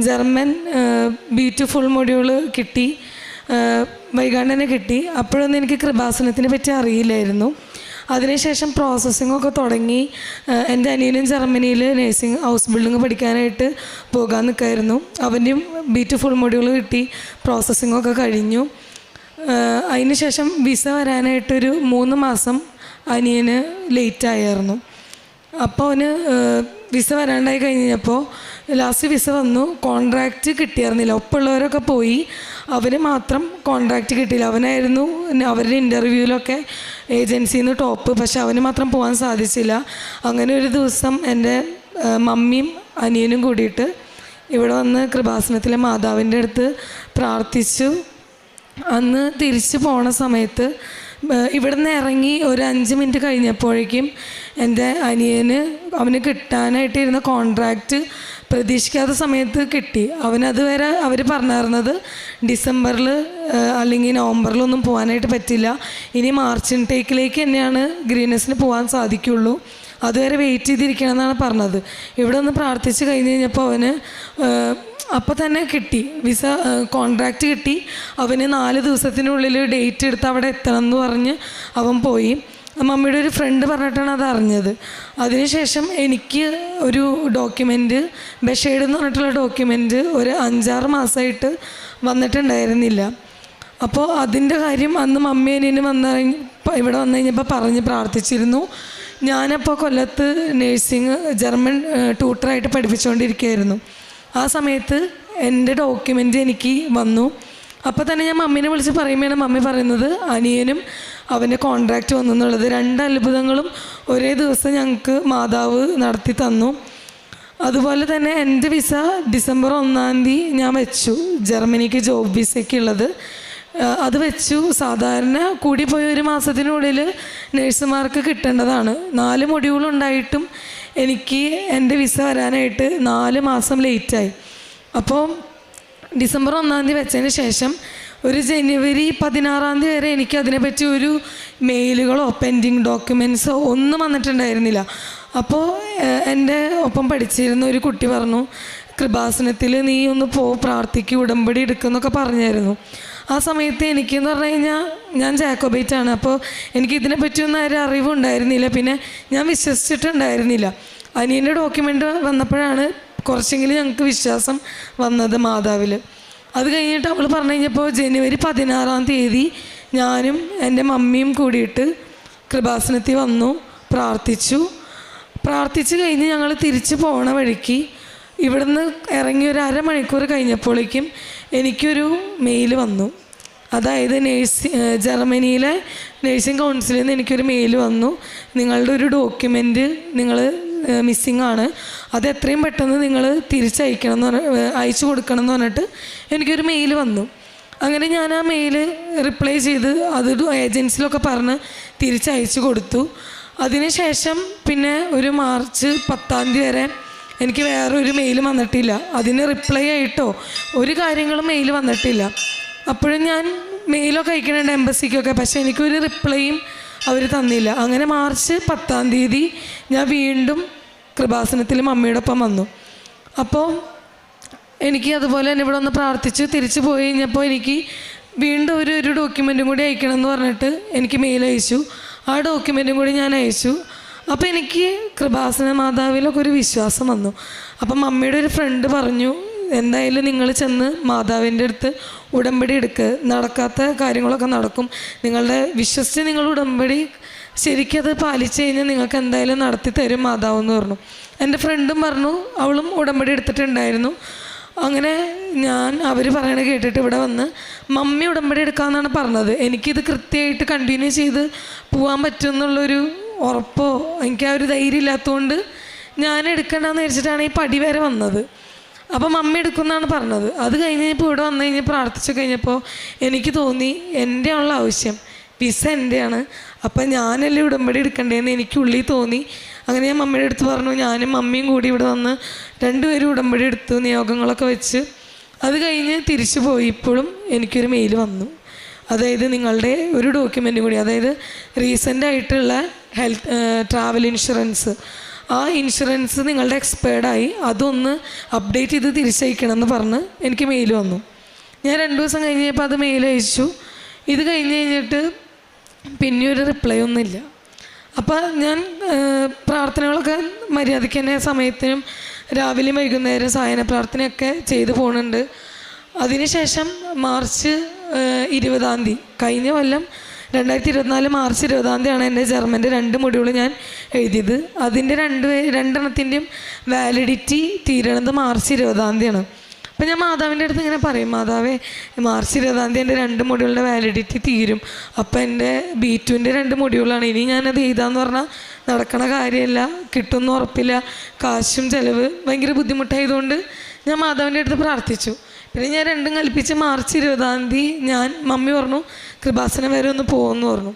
ജർമ്മൻ B2 ഫുൾ മൊഡ്യൂൾ കിട്ടി, വൈകാണ്ടനെ കിട്ടി. അപ്പോഴൊന്നും എനിക്ക് കൃപാസനത്തിനെ പറ്റി അറിയില്ലായിരുന്നു. അതിനുശേഷം പ്രോസസ്സിങ്ങൊക്കെ തുടങ്ങി. എൻ്റെ അനിയനും ജർമ്മനിയിൽ നേഴ്സിംഗ് ഹൗസ് ബിൽഡിങ് പഠിക്കാനായിട്ട് പോകാൻ നിൽക്കായിരുന്നു. അവൻ്റെയും B2 ഫുൾ മൊഡ്യൂൾ കിട്ടി, പ്രോസസ്സിങ്ങൊക്കെ കഴിഞ്ഞു. അതിനുശേഷം വിസ വരാനായിട്ടൊരു 3 മാസം അനിയന് ലേറ്റായിരുന്നു. അപ്പോൾ അവന് വിസ വരാണ്ടായി കഴിഞ്ഞപ്പോൾ ലാസ്റ്റ് വിസ വന്നു. കോൺട്രാക്റ്റ് കിട്ടിയിരുന്നില്ല, ഒപ്പമുള്ളവരൊക്കെ പോയി, അവന് മാത്രം കോൺട്രാക്റ്റ് കിട്ടിയില്ല. അവനായിരുന്നു അവരുടെ ഇൻ്റർവ്യൂവിലൊക്കെ ഏജൻസിയിൽ നിന്ന് ടോപ്പ്, പക്ഷെ അവന് മാത്രം പോകാൻ സാധിച്ചില്ല. അങ്ങനെ ഒരു ദിവസം എൻ്റെ മമ്മിയും അനിയനും കൂടിയിട്ട് ഇവിടെ വന്ന് കൃപാസനത്തിലെ മാതാവിൻ്റെ അടുത്ത് പ്രാർത്ഥിച്ചു. അന്ന് തിരിച്ചു പോണ സമയത്ത് ഇവിടുന്ന് ഇറങ്ങി ഒരു 5 മിനിറ്റ് കഴിഞ്ഞപ്പോഴേക്കും എൻ്റെ അവന് കിട്ടാനായിട്ടിരുന്ന കോൺട്രാക്റ്റ് പ്രതീക്ഷിക്കാത്ത സമയത്ത് കിട്ടി. അവനതുവരെ അവർ പറഞ്ഞിരുന്നത് ഡിസംബറിൽ അല്ലെങ്കിൽ നവംബറിലൊന്നും പോകാനായിട്ട് പറ്റില്ല, ഇനി മാർച്ച് ഇൻടേക്കിലേക്ക് തന്നെയാണ് ഗ്രീനസിന് പോകാൻ സാധിക്കുള്ളൂ, അതുവരെ വെയിറ്റ് ചെയ്തിരിക്കണം എന്നാണ് പറഞ്ഞത്. ഇവിടെ ഒന്ന് പ്രാർത്ഥിച്ച് കഴിഞ്ഞ് കഴിഞ്ഞപ്പോൾ അവന് അപ്പോൾ തന്നെ കിട്ടി വിസ, കോൺട്രാക്റ്റ് കിട്ടി. അവന് 4 ദിവസത്തിനുള്ളിൽ ഡേറ്റ് എടുത്ത് അവിടെ എത്തണം എന്ന് പറഞ്ഞ് അവൻ പോയി. മമ്മിയുടെ ഒരു ഫ്രണ്ട് പറഞ്ഞിട്ടാണ് അത് അറിഞ്ഞത്. അതിനുശേഷം എനിക്ക് ഒരു ഡോക്യുമെൻറ്റ്, ബഷേഡ് എന്ന് പറഞ്ഞിട്ടുള്ള ഡോക്യുമെൻറ്റ് ഒരു 5-6 മാസമായിട്ട് വന്നിട്ടുണ്ടായിരുന്നില്ല. അപ്പോൾ അതിൻ്റെ കാര്യം അന്ന് മമ്മി അനിയനും ഇവിടെ വന്നു കഴിഞ്ഞപ്പോൾ പറഞ്ഞ് പ്രാർത്ഥിച്ചിരുന്നു. ഞാനപ്പോൾ കൊല്ലത്ത് നേഴ്സിംഗ് ജർമ്മൻ ട്യൂട്ടറായിട്ട് പഠിപ്പിച്ചുകൊണ്ടിരിക്കുകയായിരുന്നു. ആ സമയത്ത് എൻ്റെ ഡോക്യുമെൻ്റ് എനിക്ക് വന്നു. അപ്പോൾ തന്നെ ഞാൻ മമ്മീനെ വിളിച്ച് പറയുമ്പോഴാണ് മമ്മി പറയുന്നത് അനിയനും അവൻ്റെ കോൺട്രാക്റ്റ് വന്നെന്നുള്ളത്. 2 അത്ഭുതങ്ങളും ഒരേ ദിവസം ഞങ്ങൾക്ക് മാതാവ് നടത്തി തന്നു. അതുപോലെ തന്നെ എൻ്റെ വിസ ഡിസംബർ 1 ഞാൻ വെച്ചു, ജർമ്മനിക്ക് ജോബ് വിസയ്ക്കുള്ളത്. അത് വെച്ചു. സാധാരണ കൂടിപ്പോയ 1 മാസത്തിനുള്ളിൽ നേഴ്സുമാർക്ക് കിട്ടേണ്ടതാണ്. 4 മൊഡ്യൂളുണ്ടായിട്ടും എനിക്ക് എൻ്റെ വിസ വരാനായിട്ട് 4 മാസം ലേറ്റായി. അപ്പോൾ ഡിസംബർ 1 വെച്ചതിന് ശേഷം ഒരു ജനുവരി 16 വരെ എനിക്ക് അതിനെപ്പറ്റി ഒരു മെയിലുകളോ പെൻഡിങ് ഡോക്യുമെൻറ്റ്സോ ഒന്നും വന്നിട്ടുണ്ടായിരുന്നില്ല. അപ്പോൾ എൻ്റെ ഒപ്പം പഠിച്ചിരുന്ന ഒരു കുട്ടി പറഞ്ഞു, കൃപാസനത്തിൽ നീ ഒന്ന് പ്രാർത്ഥിക്കുക, ഉടമ്പടി എടുക്കുന്നൊക്കെ പറഞ്ഞായിരുന്നു. ആ സമയത്ത് എനിക്കെന്ന് പറഞ്ഞു കഴിഞ്ഞാൽ ഞാൻ ജാക്കോബൈറ്റാണ്. അപ്പോൾ എനിക്ക് ഇതിനെപ്പറ്റിയൊന്നും ഒരു അറിവുണ്ടായിരുന്നില്ല. പിന്നെ ഞാൻ വിശ്വസിച്ചിട്ടുണ്ടായിരുന്നില്ല. അനിയൻ്റെ ഡോക്യുമെൻ്റ് വന്നപ്പോഴാണ് കുറച്ചെങ്കിലും ഞങ്ങൾക്ക് വിശ്വാസം വന്നത് മാതാവിൽ. അത് കഴിഞ്ഞിട്ട് അവൾ പറഞ്ഞു കഴിഞ്ഞപ്പോൾ ജനുവരി 16 ഞാനും എൻ്റെ മമ്മിയും കൂടിയിട്ട് കൃപാസനത്തിൽ വന്നു, പ്രാർത്ഥിച്ചു കഴിഞ്ഞ് ഞങ്ങൾ തിരിച്ച് പോണ വഴിക്ക് ഇവിടുന്ന് ഇറങ്ങി ഒരു അരമണിക്കൂർ കഴിഞ്ഞപ്പോഴേക്കും എനിക്കൊരു മെയിൽ വന്നു. അതായത് ജർമ്മനിയിലെ നേഴ്സിംഗ് കൗൺസിലിൽ നിന്ന് എനിക്കൊരു മെയിൽ വന്നു, നിങ്ങളുടെ ഒരു ഡോക്യുമെൻ്റ് നിങ്ങൾ മിസ്സിങ് ആണ്, അത് എത്രയും പെട്ടെന്ന് നിങ്ങൾ തിരിച്ചയക്കണം എന്ന് അയച്ചു കൊടുക്കണം എന്ന് പറഞ്ഞിട്ട് എനിക്കൊരു മെയിൽ വന്നു. അങ്ങനെ ഞാൻ ആ മെയിൽ റിപ്ലൈ ചെയ്ത് അതൊരു ഏജൻസിയിലൊക്കെ പറഞ്ഞ് തിരിച്ചയച്ചു കൊടുത്തു. അതിനുശേഷം പിന്നെ ഒരു മാർച്ച് 10 വരെ എനിക്ക് വേറൊരു മെയിൽ വന്നിട്ടില്ല. അതിന് റിപ്ലൈ ആയിട്ടോ ഒരു കാര്യങ്ങളും മെയിൽ വന്നിട്ടില്ല. അപ്പോഴും ഞാൻ മെയിലൊക്കെ അയക്കണുണ്ട് എംബസിക്കൊക്കെ, പക്ഷേ എനിക്കൊരു റിപ്ലൈയും അവർ തന്നില്ല. അങ്ങനെ മാർച്ച് 10 ഞാൻ വീണ്ടും കൃപാസനത്തിൽ മമ്മിയുടെ ഒപ്പം വന്നു. അപ്പോൾ എനിക്ക് അതുപോലെ തന്നെ ഇവിടെ ഒന്ന് പ്രാർത്ഥിച്ചു തിരിച്ചു പോയി കഴിഞ്ഞപ്പോൾ എനിക്ക് വീണ്ടും ഒരു ഡോക്യുമെൻറ്റും കൂടി അയക്കണം എന്ന് പറഞ്ഞിട്ട് എനിക്ക് മെയിൽ അയച്ചു. ആ ഡോക്യുമെൻറ്റും കൂടി ഞാൻ അയച്ചു. അപ്പോൾ എനിക്ക് കൃപാസന മാതാവിലൊക്കെ ഒരു വിശ്വാസം വന്നു. അപ്പം മമ്മിയുടെ ഒരു ഫ്രണ്ട് പറഞ്ഞു, എന്തായാലും നിങ്ങൾ ചെന്ന് മാതാവിൻ്റെ അടുത്ത് ഉടമ്പടി എടുക്കുക, നടക്കാത്ത കാര്യങ്ങളൊക്കെ നടക്കും, നിങ്ങളുടെ വിശ്വസിച്ച് നിങ്ങൾ ഉടമ്പടി ശരിക്കത് പാലിച്ചു കഴിഞ്ഞാൽ നിങ്ങൾക്ക് എന്തായാലും നടത്തി തരും മാതാവെന്ന് പറഞ്ഞു. എൻ്റെ ഫ്രണ്ടും പറഞ്ഞു, അവളും ഉടമ്പടി എടുത്തിട്ടുണ്ടായിരുന്നു. അങ്ങനെ അവർ പറയണ കേട്ടിട്ട് ഇവിടെ വന്ന് മമ്മി ഉടമ്പടി എടുക്കാമെന്നാണ് പറഞ്ഞത്. എനിക്കിത് കൃത്യമായിട്ട് കണ്ടിന്യൂ ചെയ്ത് പോകാൻ പറ്റുമെന്നുള്ളൊരു ഉറപ്പോ എനിക്ക് ആ ഒരു ധൈര്യം ഇല്ലാത്തതുകൊണ്ട് ഞാൻ എടുക്കണ്ടെന്ന് വെച്ചിട്ടാണ് ഈ പടി വരെ വന്നത്. അപ്പോൾ മമ്മി എടുക്കുമെന്നാണ് പറഞ്ഞത്. അത് കഴിഞ്ഞപ്പോൾ ഇവിടെ വന്നു കഴിഞ്ഞ് പ്രാർത്ഥിച്ചു കഴിഞ്ഞപ്പോൾ എനിക്ക് തോന്നി എൻ്റെ ഉള്ള ആവശ്യം വിസ എൻ്റെയാണ്, അപ്പം ഞാനല്ലേ ഉടമ്പടി എടുക്കണ്ടേന്ന് എനിക്കുള്ളിൽ തോന്നി. അങ്ങനെ ഞാൻ മമ്മിയുടെ അടുത്ത് പറഞ്ഞു, ഞാനും മമ്മിയും കൂടി ഇവിടെ വന്ന് 2 പേരും ഉടമ്പടി എടുത്തു, നിയോഗങ്ങളൊക്കെ വെച്ച്. അത് കഴിഞ്ഞ് തിരിച്ചു പോയി. ഇപ്പോഴും എനിക്കൊരു മെയിൽ വന്നു, അതായത് നിങ്ങളുടെ ഒരു ഡോക്യുമെൻറ്റും കൂടി, അതായത് റീസെൻ്റായിട്ടുള്ള ട്രാവൽ ഇൻഷുറൻസ്, ആ ഇൻഷുറൻസ് നിങ്ങളുടെ എക്സ്പയർഡായി, അതൊന്ന് അപ്ഡേറ്റ് ചെയ്ത് തിരിച്ചയക്കണമെന്ന് പറഞ്ഞ് എനിക്ക് മെയിൽ വന്നു. ഞാൻ 2 ദിവസം കഴിഞ്ഞപ്പോൾ അത് മെയിൽ അയച്ചു. ഇത് കഴിഞ്ഞ് കഴിഞ്ഞിട്ട് പിന്നെ ഒരു റിപ്ലൈ ഒന്നുമില്ല. അപ്പോൾ ഞാൻ പ്രാർത്ഥനകളൊക്കെ മര്യാദയ്ക്ക് തന്നെ സമയത്തിനും രാവിലെയും വൈകുന്നേരം സായന പ്രാർത്ഥനയൊക്കെ ചെയ്തു പോകുന്നുണ്ട്. അതിനുശേഷം മാർച്ച് 20 കഴിഞ്ഞ കൊല്ലം 2024 മാർച്ച് 20 എൻ്റെ ജർമ്മൻ്റെ 2 മൊഡ്യൂൾ ഞാൻ എഴുതിയത്. അതിൻ്റെ 2 വാലിഡിറ്റി തീരണത് മാർച്ച് 20 അപ്പം ഞാൻ മാതാവിൻ്റെ അടുത്ത് ഇങ്ങനെ പറയും, മാതാവേ മാർച്ച് 20 എൻ്റെ 2 മൊഡ്യൂളിൻ്റെ വാലിഡിറ്റി തീരും, അപ്പം എൻ്റെ B2ൻ്റെ 2 മൊഡ്യൂളാണ്, ഇനി ഞാനത് എഴുതാമെന്ന് പറഞ്ഞാൽ നടക്കണ കാര്യമല്ല, കിട്ടുമെന്ന് ഉറപ്പില്ല, കാശും ചിലവ് ഭയങ്കര ബുദ്ധിമുട്ടായതുകൊണ്ട് ഞാൻ മാതാവിൻ്റെ അടുത്ത് പ്രാർത്ഥിച്ചു. പിന്നെ ഞാൻ 2 കൽപ്പിച്ച് മാർച്ച് 20 ഞാൻ മമ്മി പറഞ്ഞു കൃപാസനം വരെ ഒന്ന് പോകുമെന്ന് പറഞ്ഞു.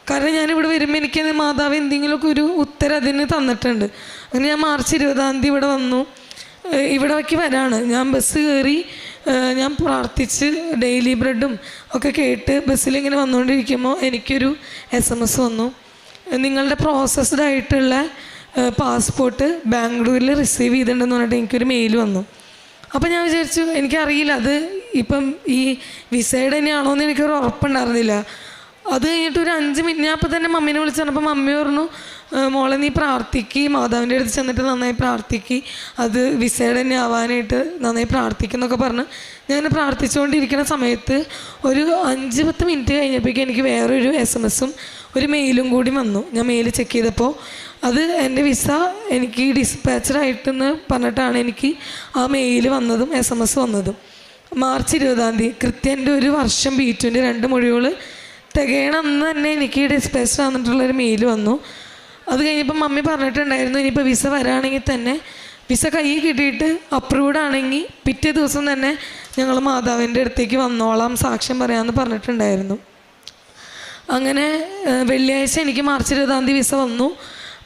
കാരണം ഞാനിവിടെ വരുമ്പോൾ എനിക്ക് മാതാവ് എന്തെങ്കിലുമൊക്കെ ഒരു ഉത്തരം അതിന് തന്നിട്ടുണ്ട്. അങ്ങനെ ഞാൻ മാർച്ച് 20 ഇവിടെ വന്നു. ഇവിടേക്ക് വരാണ് ഞാൻ ബസ് കയറി, ഞാൻ പ്രാർത്ഥിച്ച് ഡെയിലി ബ്രെഡും ഒക്കെ കേട്ട് ബസ്സിലിങ്ങനെ വന്നുകൊണ്ടിരിക്കുമ്പോൾ എനിക്കൊരു SMS വന്നു, നിങ്ങളുടെ പ്രോസസ്ഡ് ആയിട്ടുള്ള പാസ്പോർട്ട് ബാംഗ്ലൂരിൽ റിസീവ് ചെയ്തിട്ടുണ്ടെന്ന് പറഞ്ഞിട്ട് എനിക്കൊരു മെയിൽ വന്നു. അപ്പോൾ ഞാൻ വിചാരിച്ചു, എനിക്കറിയില്ല അത് ഇപ്പം ഈ വിസയുടെ തന്നെയാണോ എന്ന് എനിക്കൊരു ഉറപ്പുണ്ടായിരുന്നില്ല. അത് കഴിഞ്ഞിട്ട് ഒരു 5 മിനിറ്റ് ഞാൻ അപ്പോൾ തന്നെ മമ്മീനെ വിളിച്ചു പറഞ്ഞപ്പോൾ മമ്മി പറഞ്ഞു, മോളെ നീ പ്രാർത്ഥിക്ക്, മാതാവിൻ്റെ അടുത്ത് ചെന്നിട്ട് നന്നായി പ്രാർത്ഥിക്ക്, അത് വിസയുടെ തന്നെ ആവാനായിട്ട് നന്നായി പ്രാർത്ഥിക്കുന്നൊക്കെ പറഞ്ഞ് ഞാൻ പ്രാർത്ഥിച്ചുകൊണ്ടിരിക്കുന്ന സമയത്ത് ഒരു 5-10 മിനിറ്റ് കഴിഞ്ഞപ്പോഴേക്കും എനിക്ക് വേറൊരു SMS-ഉം ഒരു മെയിലും കൂടി വന്നു. ഞാൻ മെയിൽ ചെക്ക് ചെയ്തപ്പോൾ അത് എൻ്റെ വിസ എനിക്ക് ഡിസ്പാച്ചറായിട്ടെന്ന് പറഞ്ഞിട്ടാണ് എനിക്ക് ആ മെയിൽ വന്നതും SMS വന്നതും. മാർച്ച് 20 കൃത്യം എൻ്റെ 1 വർഷം B2ൻ്റെ 2 മൊഡ്യൂൾ തികയണം എന്ന് തന്നെ എനിക്ക് ഡിസ്പാച്ച് തന്നിട്ടുള്ളൊരു മെയിൽ വന്നു. അത് കഴിഞ്ഞപ്പോൾ മമ്മി പറഞ്ഞിട്ടുണ്ടായിരുന്നു, ഇനിയിപ്പോൾ വിസ വരാണെങ്കിൽ തന്നെ വിസ കയ്യിൽ കിട്ടിയിട്ട് അപ്രൂവ്ഡ് ആണെങ്കിൽ പിറ്റേ ദിവസം തന്നെ ഞങ്ങൾ മാതാവിൻ്റെ അടുത്തേക്ക് വന്നോളാം, സാക്ഷ്യം പറയാമെന്ന് പറഞ്ഞിട്ടുണ്ടായിരുന്നു. അങ്ങനെ വെള്ളിയാഴ്ച എനിക്ക് മാർച്ച് 20 വിസ വന്നു.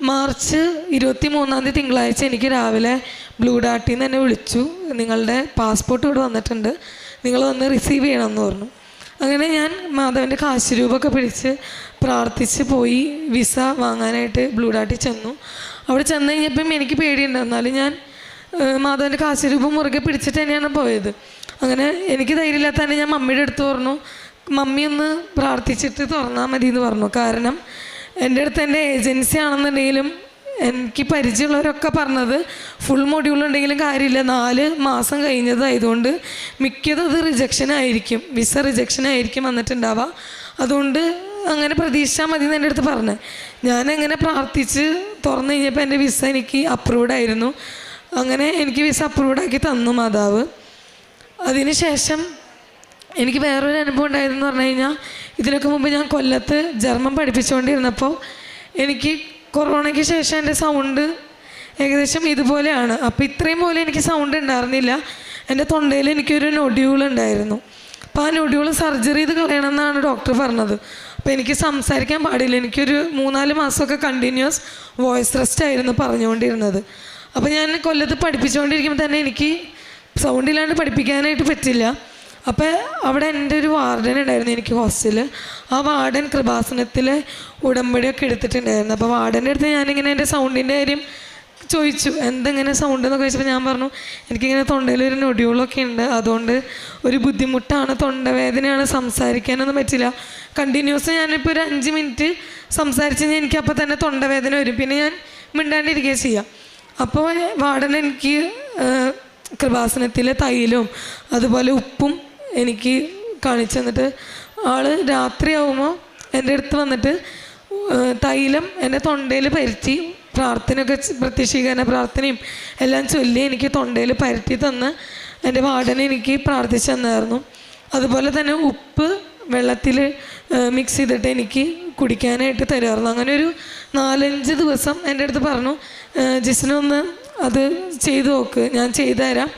മാർച്ച് 23 തിങ്കളാഴ്ച എനിക്ക് രാവിലെ ബ്ലൂ ഡാർട്ടിൽ നിന്ന് എന്നെ വിളിച്ചു, നിങ്ങളുടെ പാസ്പോർട്ട് ഇവിടെ വന്നിട്ടുണ്ട്, നിങ്ങൾ വന്ന് റിസീവ് ചെയ്യണമെന്ന് പറഞ്ഞു. അങ്ങനെ ഞാൻ മാധവൻ്റെ കാശ് രൂപമൊക്കെ പിടിച്ച് പ്രാർത്ഥിച്ച് പോയി വിസ വാങ്ങാനായിട്ട് ബ്ലൂ ഡാർട്ടിൽ ചെന്നു. അവിടെ ചെന്ന് കഴിഞ്ഞപ്പം എനിക്ക് പേടിയുണ്ടായിരുന്നാലും ഞാൻ മാധവൻ്റെ കാശ് രൂപം മുറുകെ പിടിച്ചിട്ട് തന്നെയാണ് പോയത്. അങ്ങനെ എനിക്ക് ധൈര്യമില്ലാത്ത തന്നെ ഞാൻ മമ്മിയുടെ അടുത്ത് പറഞ്ഞു, മമ്മി ഒന്ന് പ്രാർത്ഥിച്ചിട്ട് തുറന്നാൽ മതി എന്ന് പറഞ്ഞു. കാരണം എൻ്റെ അടുത്ത് എൻ്റെ ഏജൻസി ആണെന്നുണ്ടെങ്കിലും എനിക്ക് പരിചയമുള്ളവരൊക്കെ പറഞ്ഞത് ഫുൾ മൊഡ്യൂൾ ഉണ്ടെങ്കിലും കാര്യമില്ല, 4 മാസം കഴിഞ്ഞതായതുകൊണ്ട് മിക്കതും അത് റിജക്ഷനായിരിക്കും, വിസ റിജക്ഷനായിരിക്കും വന്നിട്ടുണ്ടാവുക, അതുകൊണ്ട് അങ്ങനെ പ്രതീക്ഷിച്ചാൽ മതി എന്ന് എൻ്റെ അടുത്ത് പറഞ്ഞു. ഞാനങ്ങനെ പ്രാർത്ഥിച്ച് തുറന്നു കഴിഞ്ഞപ്പോൾ എൻ്റെ വിസ എനിക്ക് അപ്രൂവ്ഡ് ആയിരുന്നു. അങ്ങനെ എനിക്ക് വിസ അപ്രൂവ്ഡ് ആക്കി തന്നു മാതാവ്. അതിന് ശേഷം എനിക്ക് വേറൊരു അനുഭവം ഉണ്ടായതെന്ന് പറഞ്ഞു കഴിഞ്ഞാൽ, ഇതിനൊക്കെ മുമ്പ് ഞാൻ കൊല്ലത്ത് ജർമ്മൻ പഠിപ്പിച്ചുകൊണ്ടിരുന്നപ്പോൾ എനിക്ക് കൊറോണയ്ക്ക് ശേഷം എൻ്റെ സൗണ്ട് ഏകദേശം ഇതുപോലെയാണ്. അപ്പോൾ ഇത്രയും പോലെ എനിക്ക് സൗണ്ട് ഉണ്ടായിരുന്നില്ല. എൻ്റെ തൊണ്ടയിൽ എനിക്കൊരു നൊഡ്യൂൾ ഉണ്ടായിരുന്നു. അപ്പോൾ ആ നൊഡ്യൂൾ സർജറി ചെയ്ത് കളയണമെന്നാണ് ഡോക്ടർ പറഞ്ഞത്. അപ്പോൾ എനിക്ക് സംസാരിക്കാൻ പാടില്ല. എനിക്കൊരു 3-4 മാസമൊക്കെ കണ്ടിന്യൂസ് വോയിസ് റെസ്റ്റ് ആയിരുന്നു പറഞ്ഞുകൊണ്ടിരുന്നത്. അപ്പോൾ ഞാൻ കൊല്ലത്ത് പഠിപ്പിച്ചുകൊണ്ടിരിക്കുമ്പോൾ തന്നെ എനിക്ക് സൗണ്ട് ഇല്ലാണ്ട് പഠിപ്പിക്കാനായിട്ട് പറ്റില്ല. അപ്പോൾ അവിടെ എൻ്റെ ഒരു വാർഡൻ ഉണ്ടായിരുന്നു എനിക്ക് ഹോസ്റ്റലിൽ. ആ വാർഡൻ കൃപാസനത്തിൽ ഉടമ്പടിയൊക്കെ എടുത്തിട്ടുണ്ടായിരുന്നു. അപ്പോൾ വാർഡൻ്റെ അടുത്ത് ഞാനിങ്ങനെ എൻ്റെ സൗണ്ടിൻ്റെ കാര്യം ചോദിച്ചു, എന്തെങ്ങനെ സൗണ്ട് എന്നൊക്കെ ചോദിച്ചപ്പോൾ ഞാൻ പറഞ്ഞു, എനിക്കിങ്ങനെ തൊണ്ടയിലൊരു നൊഡ്യൂളൊക്കെ ഉണ്ട്, അതുകൊണ്ട് ഒരു ബുദ്ധിമുട്ടാണ്, തൊണ്ടവേദനയാണ്, സംസാരിക്കാനൊന്നും പറ്റില്ല. കണ്ടിന്യൂസ് ഞാനിപ്പോൾ ഒരു 5 മിനിറ്റ് സംസാരിച്ച് കഴിഞ്ഞാൽ എനിക്ക് അപ്പോൾ തന്നെ തൊണ്ടവേദന വരും, പിന്നെ ഞാൻ മിണ്ടാണ്ടിരിക്കുകയും ചെയ്യാം. അപ്പോൾ വാർഡൻ എനിക്ക് കൃപാസനത്തിലെ തൈലവും അതുപോലെ ഉപ്പും എനിക്ക് കാണിച്ചു തന്നിട്ട് ആൾ രാത്രിയാവുമ്പോൾ എൻ്റെ അടുത്ത് വന്നിട്ട് തൈലം എൻ്റെ തൊണ്ടയിൽ പരത്തി പ്രാർത്ഥനയൊക്കെ പ്രത്യക്ഷീകരണ പ്രാർത്ഥനയും എല്ലാം ചൊല്ലി എനിക്ക് തൊണ്ടയിൽ പരത്തി തന്ന് എൻ്റെ വാർഡനെ എനിക്ക് പ്രാർത്ഥിച്ചു തന്നായിരുന്നു. അതുപോലെ തന്നെ ഉപ്പ് വെള്ളത്തിൽ മിക്സ് ചെയ്തിട്ട് എനിക്ക് കുടിക്കാനായിട്ട് തരുമായിരുന്നു. അങ്ങനെ ഒരു 4-5 ദിവസം എൻ്റെ അടുത്ത് പറഞ്ഞു, ജിസിനൊന്ന് അത് ചെയ്തു നോക്ക്, ഞാൻ ചെയ്തു തരാം,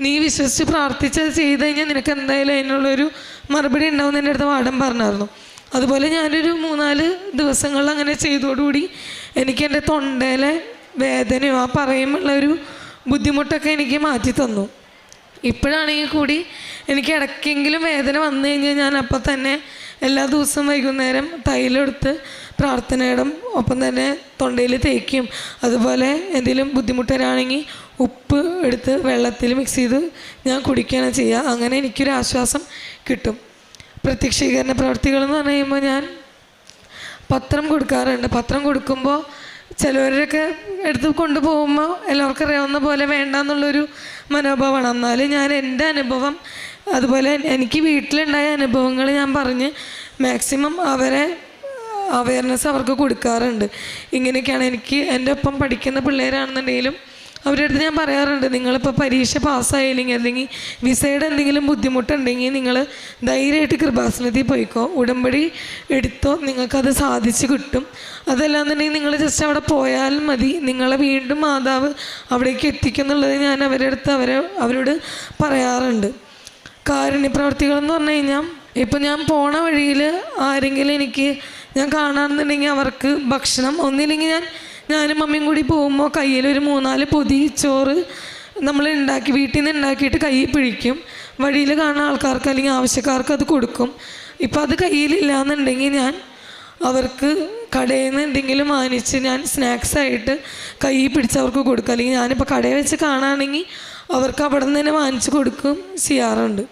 നീ വിശ്വസിച്ച് പ്രാർത്ഥിച്ചത് ചെയ്ത് കഴിഞ്ഞാൽ നിനക്ക് എന്തായാലും അതിനുള്ളൊരു മറുപടി ഉണ്ടാവുമെന്ന് എൻ്റെ അടുത്ത് വാർഡൻ പറഞ്ഞായിരുന്നു. അതുപോലെ ഞാനൊരു 3-4 ദിവസങ്ങളിൽ അങ്ങനെ ചെയ്തോടുകൂടി എനിക്ക് എൻ്റെ തൊണ്ടയിലെ വേദനയോ ആ പറയുമ്പോഴുള്ളൊരു ബുദ്ധിമുട്ടൊക്കെ എനിക്ക് മാറ്റി തന്നു. ഇപ്പോഴാണെങ്കിൽ കൂടി എനിക്ക് ഇടയ്ക്കെങ്കിലും വേദന വന്നു കഴിഞ്ഞാൽ ഞാൻ അപ്പം തന്നെ എല്ലാ ദിവസവും വൈകുന്നേരം തൈലെടുത്ത് പ്രാർത്ഥനയുടെ ഒപ്പം തന്നെ തൊണ്ടയിൽ തേക്കും. അതുപോലെ എന്തെങ്കിലും ബുദ്ധിമുട്ട് വരാണെങ്കിൽ ഉപ്പ് എടുത്ത് വെള്ളത്തിൽ മിക്സ് ചെയ്ത് ഞാൻ കുടിക്കുകയാണ് ചെയ്യുക. അങ്ങനെ എനിക്കൊരു ആശ്വാസം കിട്ടും. പ്രത്യക്ഷീകരണ പ്രവർത്തികളെന്ന് പറഞ്ഞു കഴിയുമ്പോൾ ഞാൻ പത്രം കൊടുക്കാറുണ്ട്. പത്രം കൊടുക്കുമ്പോൾ ചിലവരൊക്കെ എടുത്ത് കൊണ്ടുപോകുമ്പോൾ എല്ലാവർക്കും അറിയാവുന്ന പോലെ വേണ്ട എന്നുള്ളൊരു മനോഭാവമാണ്. എന്നാലും ഞാൻ എൻ്റെ അനുഭവം അതുപോലെ എനിക്ക് വീട്ടിലുണ്ടായ അനുഭവങ്ങൾ ഞാൻ പറഞ്ഞ് മാക്സിമം അവരെ അവയർനെസ് അവർക്ക് കൊടുക്കാറുണ്ട്. ഇങ്ങനെയൊക്കെയാണ് എനിക്ക് എൻ്റെ ഒപ്പം പഠിക്കുന്ന പിള്ളേരാണെന്നുണ്ടെങ്കിലും അവരുടെ അടുത്ത് ഞാൻ പറയാറുണ്ട്, നിങ്ങളിപ്പോൾ പരീക്ഷ പാസ്സായില്ലെങ്കിൽ അല്ലെങ്കിൽ വിസയുടെ എന്തെങ്കിലും ബുദ്ധിമുട്ടുണ്ടെങ്കിൽ നിങ്ങൾ ധൈര്യമായിട്ട് കൃപാസനത്തിൽ പോയിക്കോ, ഉടമ്പടി എടുത്തോ, നിങ്ങൾക്കത് സാധിച്ച് കിട്ടും. അതല്ലാന്നുണ്ടെങ്കിൽ നിങ്ങൾ ജസ്റ്റ് അവിടെ പോയാൽ മതി, നിങ്ങളെ വീണ്ടും മാതാവ് അവിടേക്ക് എത്തിക്കുന്നുള്ളത് ഞാൻ അവരോട് പറയാറുണ്ട്. കാരുണ്യപ്രവർത്തികളെന്ന് പറഞ്ഞു കഴിഞ്ഞാൽ ഇപ്പം ഞാൻ പോണ വഴിയിൽ ആരെങ്കിലും ഞാൻ കാണാറുണ്ടെങ്കിൽ അവർക്ക് ഭക്ഷണം ഒന്നില്ലെങ്കിൽ ഞാനും മമ്മിയും കൂടി പോകുമ്പോൾ കയ്യിൽ ഒരു 3-4 പൊതി ചോറ് നമ്മൾ വീട്ടിൽ നിന്ന് ഉണ്ടാക്കിയിട്ട് കയ്യിൽ പിടിക്കും. വഴിയിൽ കാണുന്ന ആൾക്കാർക്ക് അല്ലെങ്കിൽ ആവശ്യക്കാർക്ക് അത് കൊടുക്കും. ഇപ്പം അത് കയ്യിലില്ല എന്നുണ്ടെങ്കിൽ ഞാൻ അവർക്ക് കടയിൽ നിന്ന് എന്തെങ്കിലും വാങ്ങിച്ച് ഞാൻ സ്നാക്സായിട്ട് കയ്യിൽ പിടിച്ച് അവർക്ക് കൊടുക്കും. അല്ലെങ്കിൽ ഞാനിപ്പോൾ കടയിൽ വെച്ച് കാണുകയാണെങ്കിൽ അവർക്ക് അവിടെ നിന്ന് തന്നെ വാങ്ങിച്ച് കൊടുക്കും ചെയ്യാറുണ്ട്.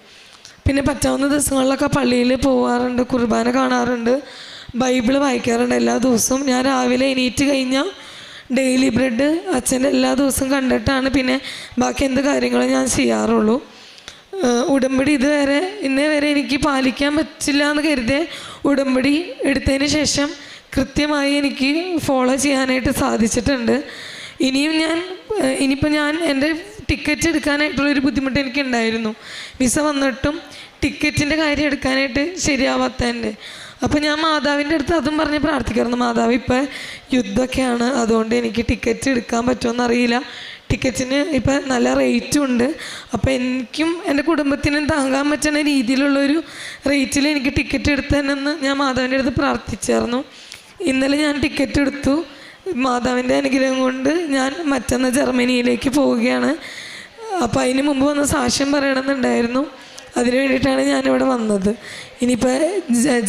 പിന്നെ പറ്റാവുന്ന ദിവസങ്ങളിലൊക്കെ പള്ളിയിൽ പോകാറുണ്ട്, കുർബാന കാണാറുണ്ട്, ബൈബിള് വായിക്കാറുണ്ട് എല്ലാ ദിവസവും. ഞാൻ രാവിലെ എണീറ്റ് കഴിഞ്ഞാൽ ഡെയിലി ബ്രെഡ് അച്ഛൻ്റെ എല്ലാ ദിവസവും കണ്ടിട്ടാണ് പിന്നെ ബാക്കി എന്ത് കാര്യങ്ങളും ഞാൻ ചെയ്യാറുള്ളൂ. ഉടമ്പടി ഇന്നേ വരെ എനിക്ക് പാലിക്കാൻ പറ്റില്ല എന്ന് കരുതിയ ഉടമ്പടി എടുത്തതിന് ശേഷം കൃത്യമായി എനിക്ക് ഫോളോ ചെയ്യാനായിട്ട് സാധിച്ചിട്ടുണ്ട്. ഇനിയിപ്പോൾ ഞാൻ എൻ്റെ ടിക്കറ്റ് എടുക്കാനായിട്ടുള്ളൊരു ബുദ്ധിമുട്ട് എനിക്കുണ്ടായിരുന്നു. വിസ വന്നിട്ടും ടിക്കറ്റിൻ്റെ കാര്യം എടുക്കാനായിട്ട് ശരിയാവാത്തതിൻ്റെ. അപ്പോൾ ഞാൻ മാതാവിൻ്റെ അടുത്ത് അതും പറഞ്ഞ് പ്രാർത്ഥിക്കായിരുന്നു. മാതാവ് ഇപ്പോൾ യുദ്ധമൊക്കെയാണ്, അതുകൊണ്ട് എനിക്ക് ടിക്കറ്റ് എടുക്കാൻ പറ്റുമോ അറിയില്ല, ടിക്കറ്റിന് ഇപ്പം നല്ല റേറ്റും ഉണ്ട്, അപ്പോൾ എനിക്കും എൻ്റെ കുടുംബത്തിനും താങ്ങാൻ പറ്റുന്ന രീതിയിലുള്ളൊരു റേറ്റിൽ എനിക്ക് ടിക്കറ്റ് എടുത്തതെന്ന് ഞാൻ മാതാവിൻ്റെ അടുത്ത് പ്രാർത്ഥിച്ചായിരുന്നു. ഇന്നലെ ഞാൻ ടിക്കറ്റ് എടുത്തു. മാതാവിൻ്റെ അനുഗ്രഹം കൊണ്ട് ഞാൻ മറ്റന്നാൾ ജർമ്മനിയിലേക്ക് പോവുകയാണ്. അപ്പോൾ അതിന് മുമ്പ് വന്ന് സാക്ഷ്യം പറയണമെന്നുണ്ടായിരുന്നു. അതിന് വേണ്ടിയിട്ടാണ് ഞാനിവിടെ വന്നത്. ഇനിയിപ്പോൾ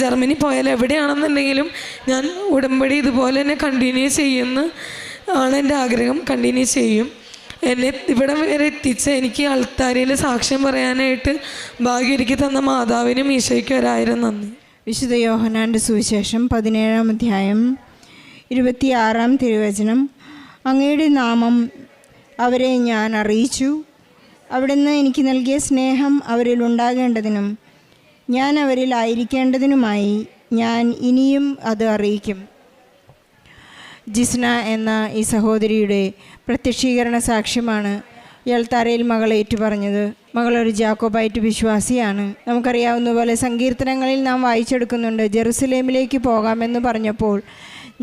ജർമ്മനി പോയാൽ എവിടെയാണെന്നുണ്ടെങ്കിലും ഞാൻ ഉടമ്പടി ഇതുപോലെ തന്നെ കണ്ടിന്യൂ ചെയ്യുമെന്ന് ആണ് എൻ്റെ ആഗ്രഹം. കണ്ടിന്യൂ ചെയ്യും. എന്നെ ഇവിടെ വരെ എത്തിച്ച എനിക്ക് അൾത്താരയിൽ സാക്ഷ്യം പറയാനായിട്ട് ഭാഗ്യം ഒരുക്കി തന്ന മാതാവിനും ഈശോയ്ക്കും 1000 നന്ദി. വിശുദ്ധ യോഹന്നാൻ്റെ സുവിശേഷം 17-ാം അധ്യായം 26-ാം തിരുവചനം. അങ്ങയുടെ നാമം അവരെ ഞാൻ അറിയിച്ചു. അവിടുന്ന് എനിക്ക് നൽകിയ സ്നേഹം അവരിൽ ഉണ്ടാകേണ്ടതിനും ഞാൻ അവരിൽ ആയിരിക്കേണ്ടതിനുമായി ഞാൻ ഇനിയും അത് അറിയിക്കും. ജിസ്ന എന്ന ഈ സഹോദരിയുടെ പ്രത്യക്ഷീകരണ സാക്ഷ്യമാണ് യൽത്താരയിൽ മകൾ ഏറ്റുപറഞ്ഞത്. മകളൊരു ജാക്കോബൈറ്റ് വിശ്വാസിയാണ്. നമുക്കറിയാവുന്ന പോലെ സങ്കീർത്തനങ്ങളിൽ നാം വായിച്ചെടുക്കുന്നുണ്ട്, ജെറുസലേമിലേക്ക് പോകാമെന്ന് പറഞ്ഞപ്പോൾ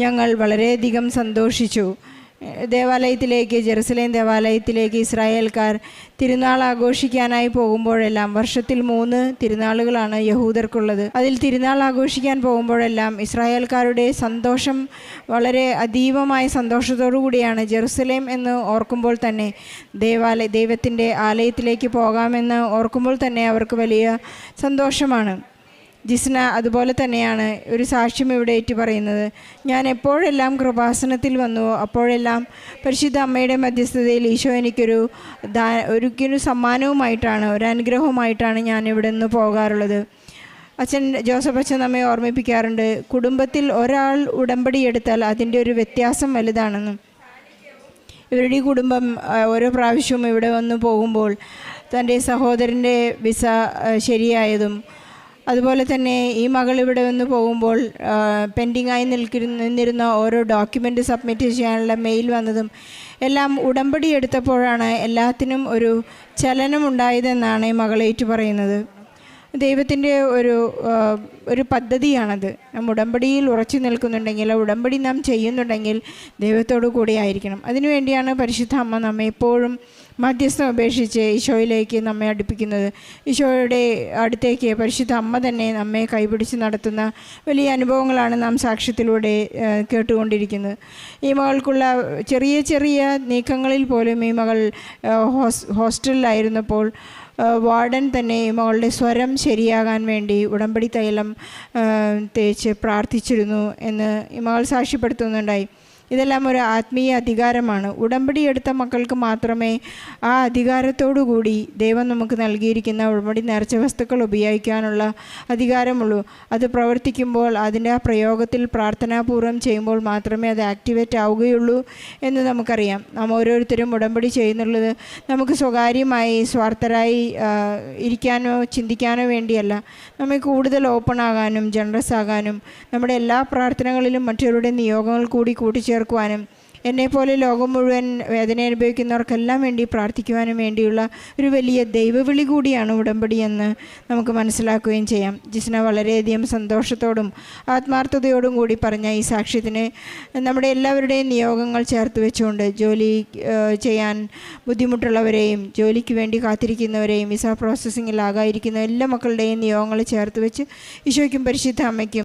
ഞങ്ങൾ വളരെയധികം സന്തോഷിച്ചു. ദേവാലയത്തിലേക്ക്, ജെറുസലേം ദേവാലയത്തിലേക്ക് ഇസ്രായേൽക്കാർ തിരുനാൾ ആഘോഷിക്കാനായി പോകുമ്പോഴെല്ലാം, വർഷത്തിൽ 3 തിരുനാളുകളാണ് യഹൂദർക്കുള്ളത്. അതിൽ തിരുനാൾ ആഘോഷിക്കാൻ പോകുമ്പോഴെല്ലാം ഇസ്രായേൽക്കാരുടെ സന്തോഷം വളരെ അതീവമായ സന്തോഷത്തോടു കൂടിയാണ്. ജെറുസലേം എന്ന് ഓർക്കുമ്പോൾ തന്നെ, ദൈവത്തിൻ്റെ ആലയത്തിലേക്ക് പോകാമെന്ന് ഓർക്കുമ്പോൾ തന്നെ അവർക്ക് വലിയ സന്തോഷമാണ്. ജിസ്ന അതുപോലെ തന്നെയാണ് ഒരു സാക്ഷ്യം ഇവിടെ ഏറ്റു പറയുന്നത്. ഞാൻ എപ്പോഴെല്ലാം കൃപാസനത്തിൽ വന്നുവോ അപ്പോഴെല്ലാം പരിശുദ്ധ അമ്മയുടെ മധ്യസ്ഥതയിൽ ഈശോ എനിക്കൊരു സമ്മാനവുമായിട്ടാണ്, ഒരു അനുഗ്രഹവുമായിട്ടാണ് ഞാൻ ഇവിടെ നിന്ന് പോകാറുള്ളത്. അച്ഛൻ ജോസഫ് അച്ഛൻ നമ്മെ ഓർമ്മിപ്പിക്കാറുണ്ട്, കുടുംബത്തിൽ ഒരാൾ ഉടമ്പടി എടുത്താൽ അതിൻ്റെ ഒരു വ്യത്യാസം വലുതാണെന്നും. ഇവരുടെ ഈ കുടുംബം ഓരോ പ്രാവശ്യവും ഇവിടെ വന്ന് പോകുമ്പോൾ തൻ്റെ സഹോദരൻ്റെ വിസ ശരിയായതും, അതുപോലെ തന്നെ ഈ മകൾ ഇവിടെ വന്ന് പോകുമ്പോൾ പെൻഡിങ്ങായി നിന്നിരുന്ന ഓരോ ഡോക്യുമെൻ്റ് സബ്മിറ്റ് ചെയ്യാനുള്ള മെയിൽ വന്നതും എല്ലാം ഉടമ്പടി എടുത്തപ്പോഴാണ് എല്ലാത്തിനും ഒരു ചലനമുണ്ടായതെന്നാണ് ഈ മകൾ ഏറ്റു പറയുന്നത്. ദൈവത്തിൻ്റെ ഒരു പദ്ധതിയാണത്. നാം ഉടമ്പടിയിൽ ഉറച്ചു നിൽക്കുന്നുണ്ടെങ്കിൽ, ഉടമ്പടി നാം ചെയ്യുന്നുണ്ടെങ്കിൽ ദൈവത്തോടു കൂടി ആയിരിക്കണം. അതിനുവേണ്ടിയാണ് പരിശുദ്ധ അമ്മ നമ്മെ എപ്പോഴും മധ്യസ്ഥം അപേക്ഷിച്ച് ഈശോയിലേക്ക് നമ്മെ അടുപ്പിക്കുന്നത്. ഈശോയുടെ അടുത്തേക്ക് പരിശുദ്ധ അമ്മ തന്നെ നമ്മെ കൈപിടിച്ച് നടത്തുന്ന വലിയ അനുഭവങ്ങളാണ് നാം സാക്ഷ്യത്തിലൂടെ കേട്ടുകൊണ്ടിരിക്കുന്നത്. ഈ മകൾക്കുള്ള ചെറിയ ചെറിയ നീക്കങ്ങളിൽ പോലും ഈ മകൾ ഹോസ്റ്റലിലായിരുന്നപ്പോൾ വാർഡൻ തന്നെ ഈ മകളുടെ സ്വരം ശരിയാകാൻ വേണ്ടി ഉടമ്പടി തൈലം തേച്ച് പ്രാർത്ഥിച്ചിരുന്നു എന്ന് ഈ മകൾ സാക്ഷ്യപ്പെടുത്തുന്നുണ്ടായി. ഇതെല്ലാം ഒരു ആത്മീയ അധികാരമാണ്. ഉടമ്പടി എടുത്ത മക്കൾക്ക് മാത്രമേ ആ അധികാരത്തോടുകൂടി ദൈവം നമുക്ക് നൽകിയിരിക്കുന്ന ഉടമ്പടി നേർച്ച വസ്തുക്കൾ ഉപയോഗിക്കാനുള്ള അധികാരമുള്ളൂ. അത് പ്രവർത്തിക്കുമ്പോൾ, അതിൻ്റെ ആ പ്രയോഗത്തിൽ പ്രാർത്ഥനാപൂർവ്വം ചെയ്യുമ്പോൾ മാത്രമേ അത് ആക്ടിവേറ്റ് ആവുകയുള്ളൂ എന്ന് നമുക്കറിയാം. നാം ഓരോരുത്തരും ഉടമ്പടി ചെയ്യുന്നുള്ളത് നമുക്ക് സ്വകാര്യമായി സ്വാർത്ഥരായി ഇരിക്കാനോ ചിന്തിക്കാനോ വേണ്ടിയല്ല. നമ്മെ കൂടുതൽ ഓപ്പൺ ആകാനും ജനറസ് ആകാനും നമ്മുടെ എല്ലാ പ്രാർത്ഥനകളിലും മറ്റവരുടെ നിയോഗങ്ങൾ കൂടി കൂട്ടിച്ചേർക്കുവാനും എന്നെപ്പോലെ ലോകം മുഴുവൻ വേദന അനുഭവിക്കുന്നവർക്കെല്ലാം വേണ്ടി പ്രാർത്ഥിക്കുവാനും വേണ്ടിയുള്ള ഒരു വലിയ ദൈവവിളി കൂടിയാണ് ഉടമ്പടി എന്ന് നമുക്ക് മനസ്സിലാക്കുകയും ചെയ്യാം. ജിസ്ന വളരെയധികം സന്തോഷത്തോടും ആത്മാർത്ഥതയോടും കൂടി പറഞ്ഞ ഈ സാക്ഷ്യത്തിന് നമ്മുടെ എല്ലാവരുടെയും നിയോഗങ്ങൾ ചേർത്ത് വെച്ചുകൊണ്ട് ജോലി ചെയ്യാൻ ബുദ്ധിമുട്ടുള്ളവരെയും ജോലിക്ക് വേണ്ടി കാത്തിരിക്കുന്നവരെയും വിസ പ്രോസസ്സിങ്ങിലാകാതിരിക്കുന്ന എല്ലാ മക്കളുടെയും നിയോഗങ്ങൾ ചേർത്ത് വെച്ച് ഈശോയ്ക്കും പരിശുദ്ധ അമ്മയ്ക്കും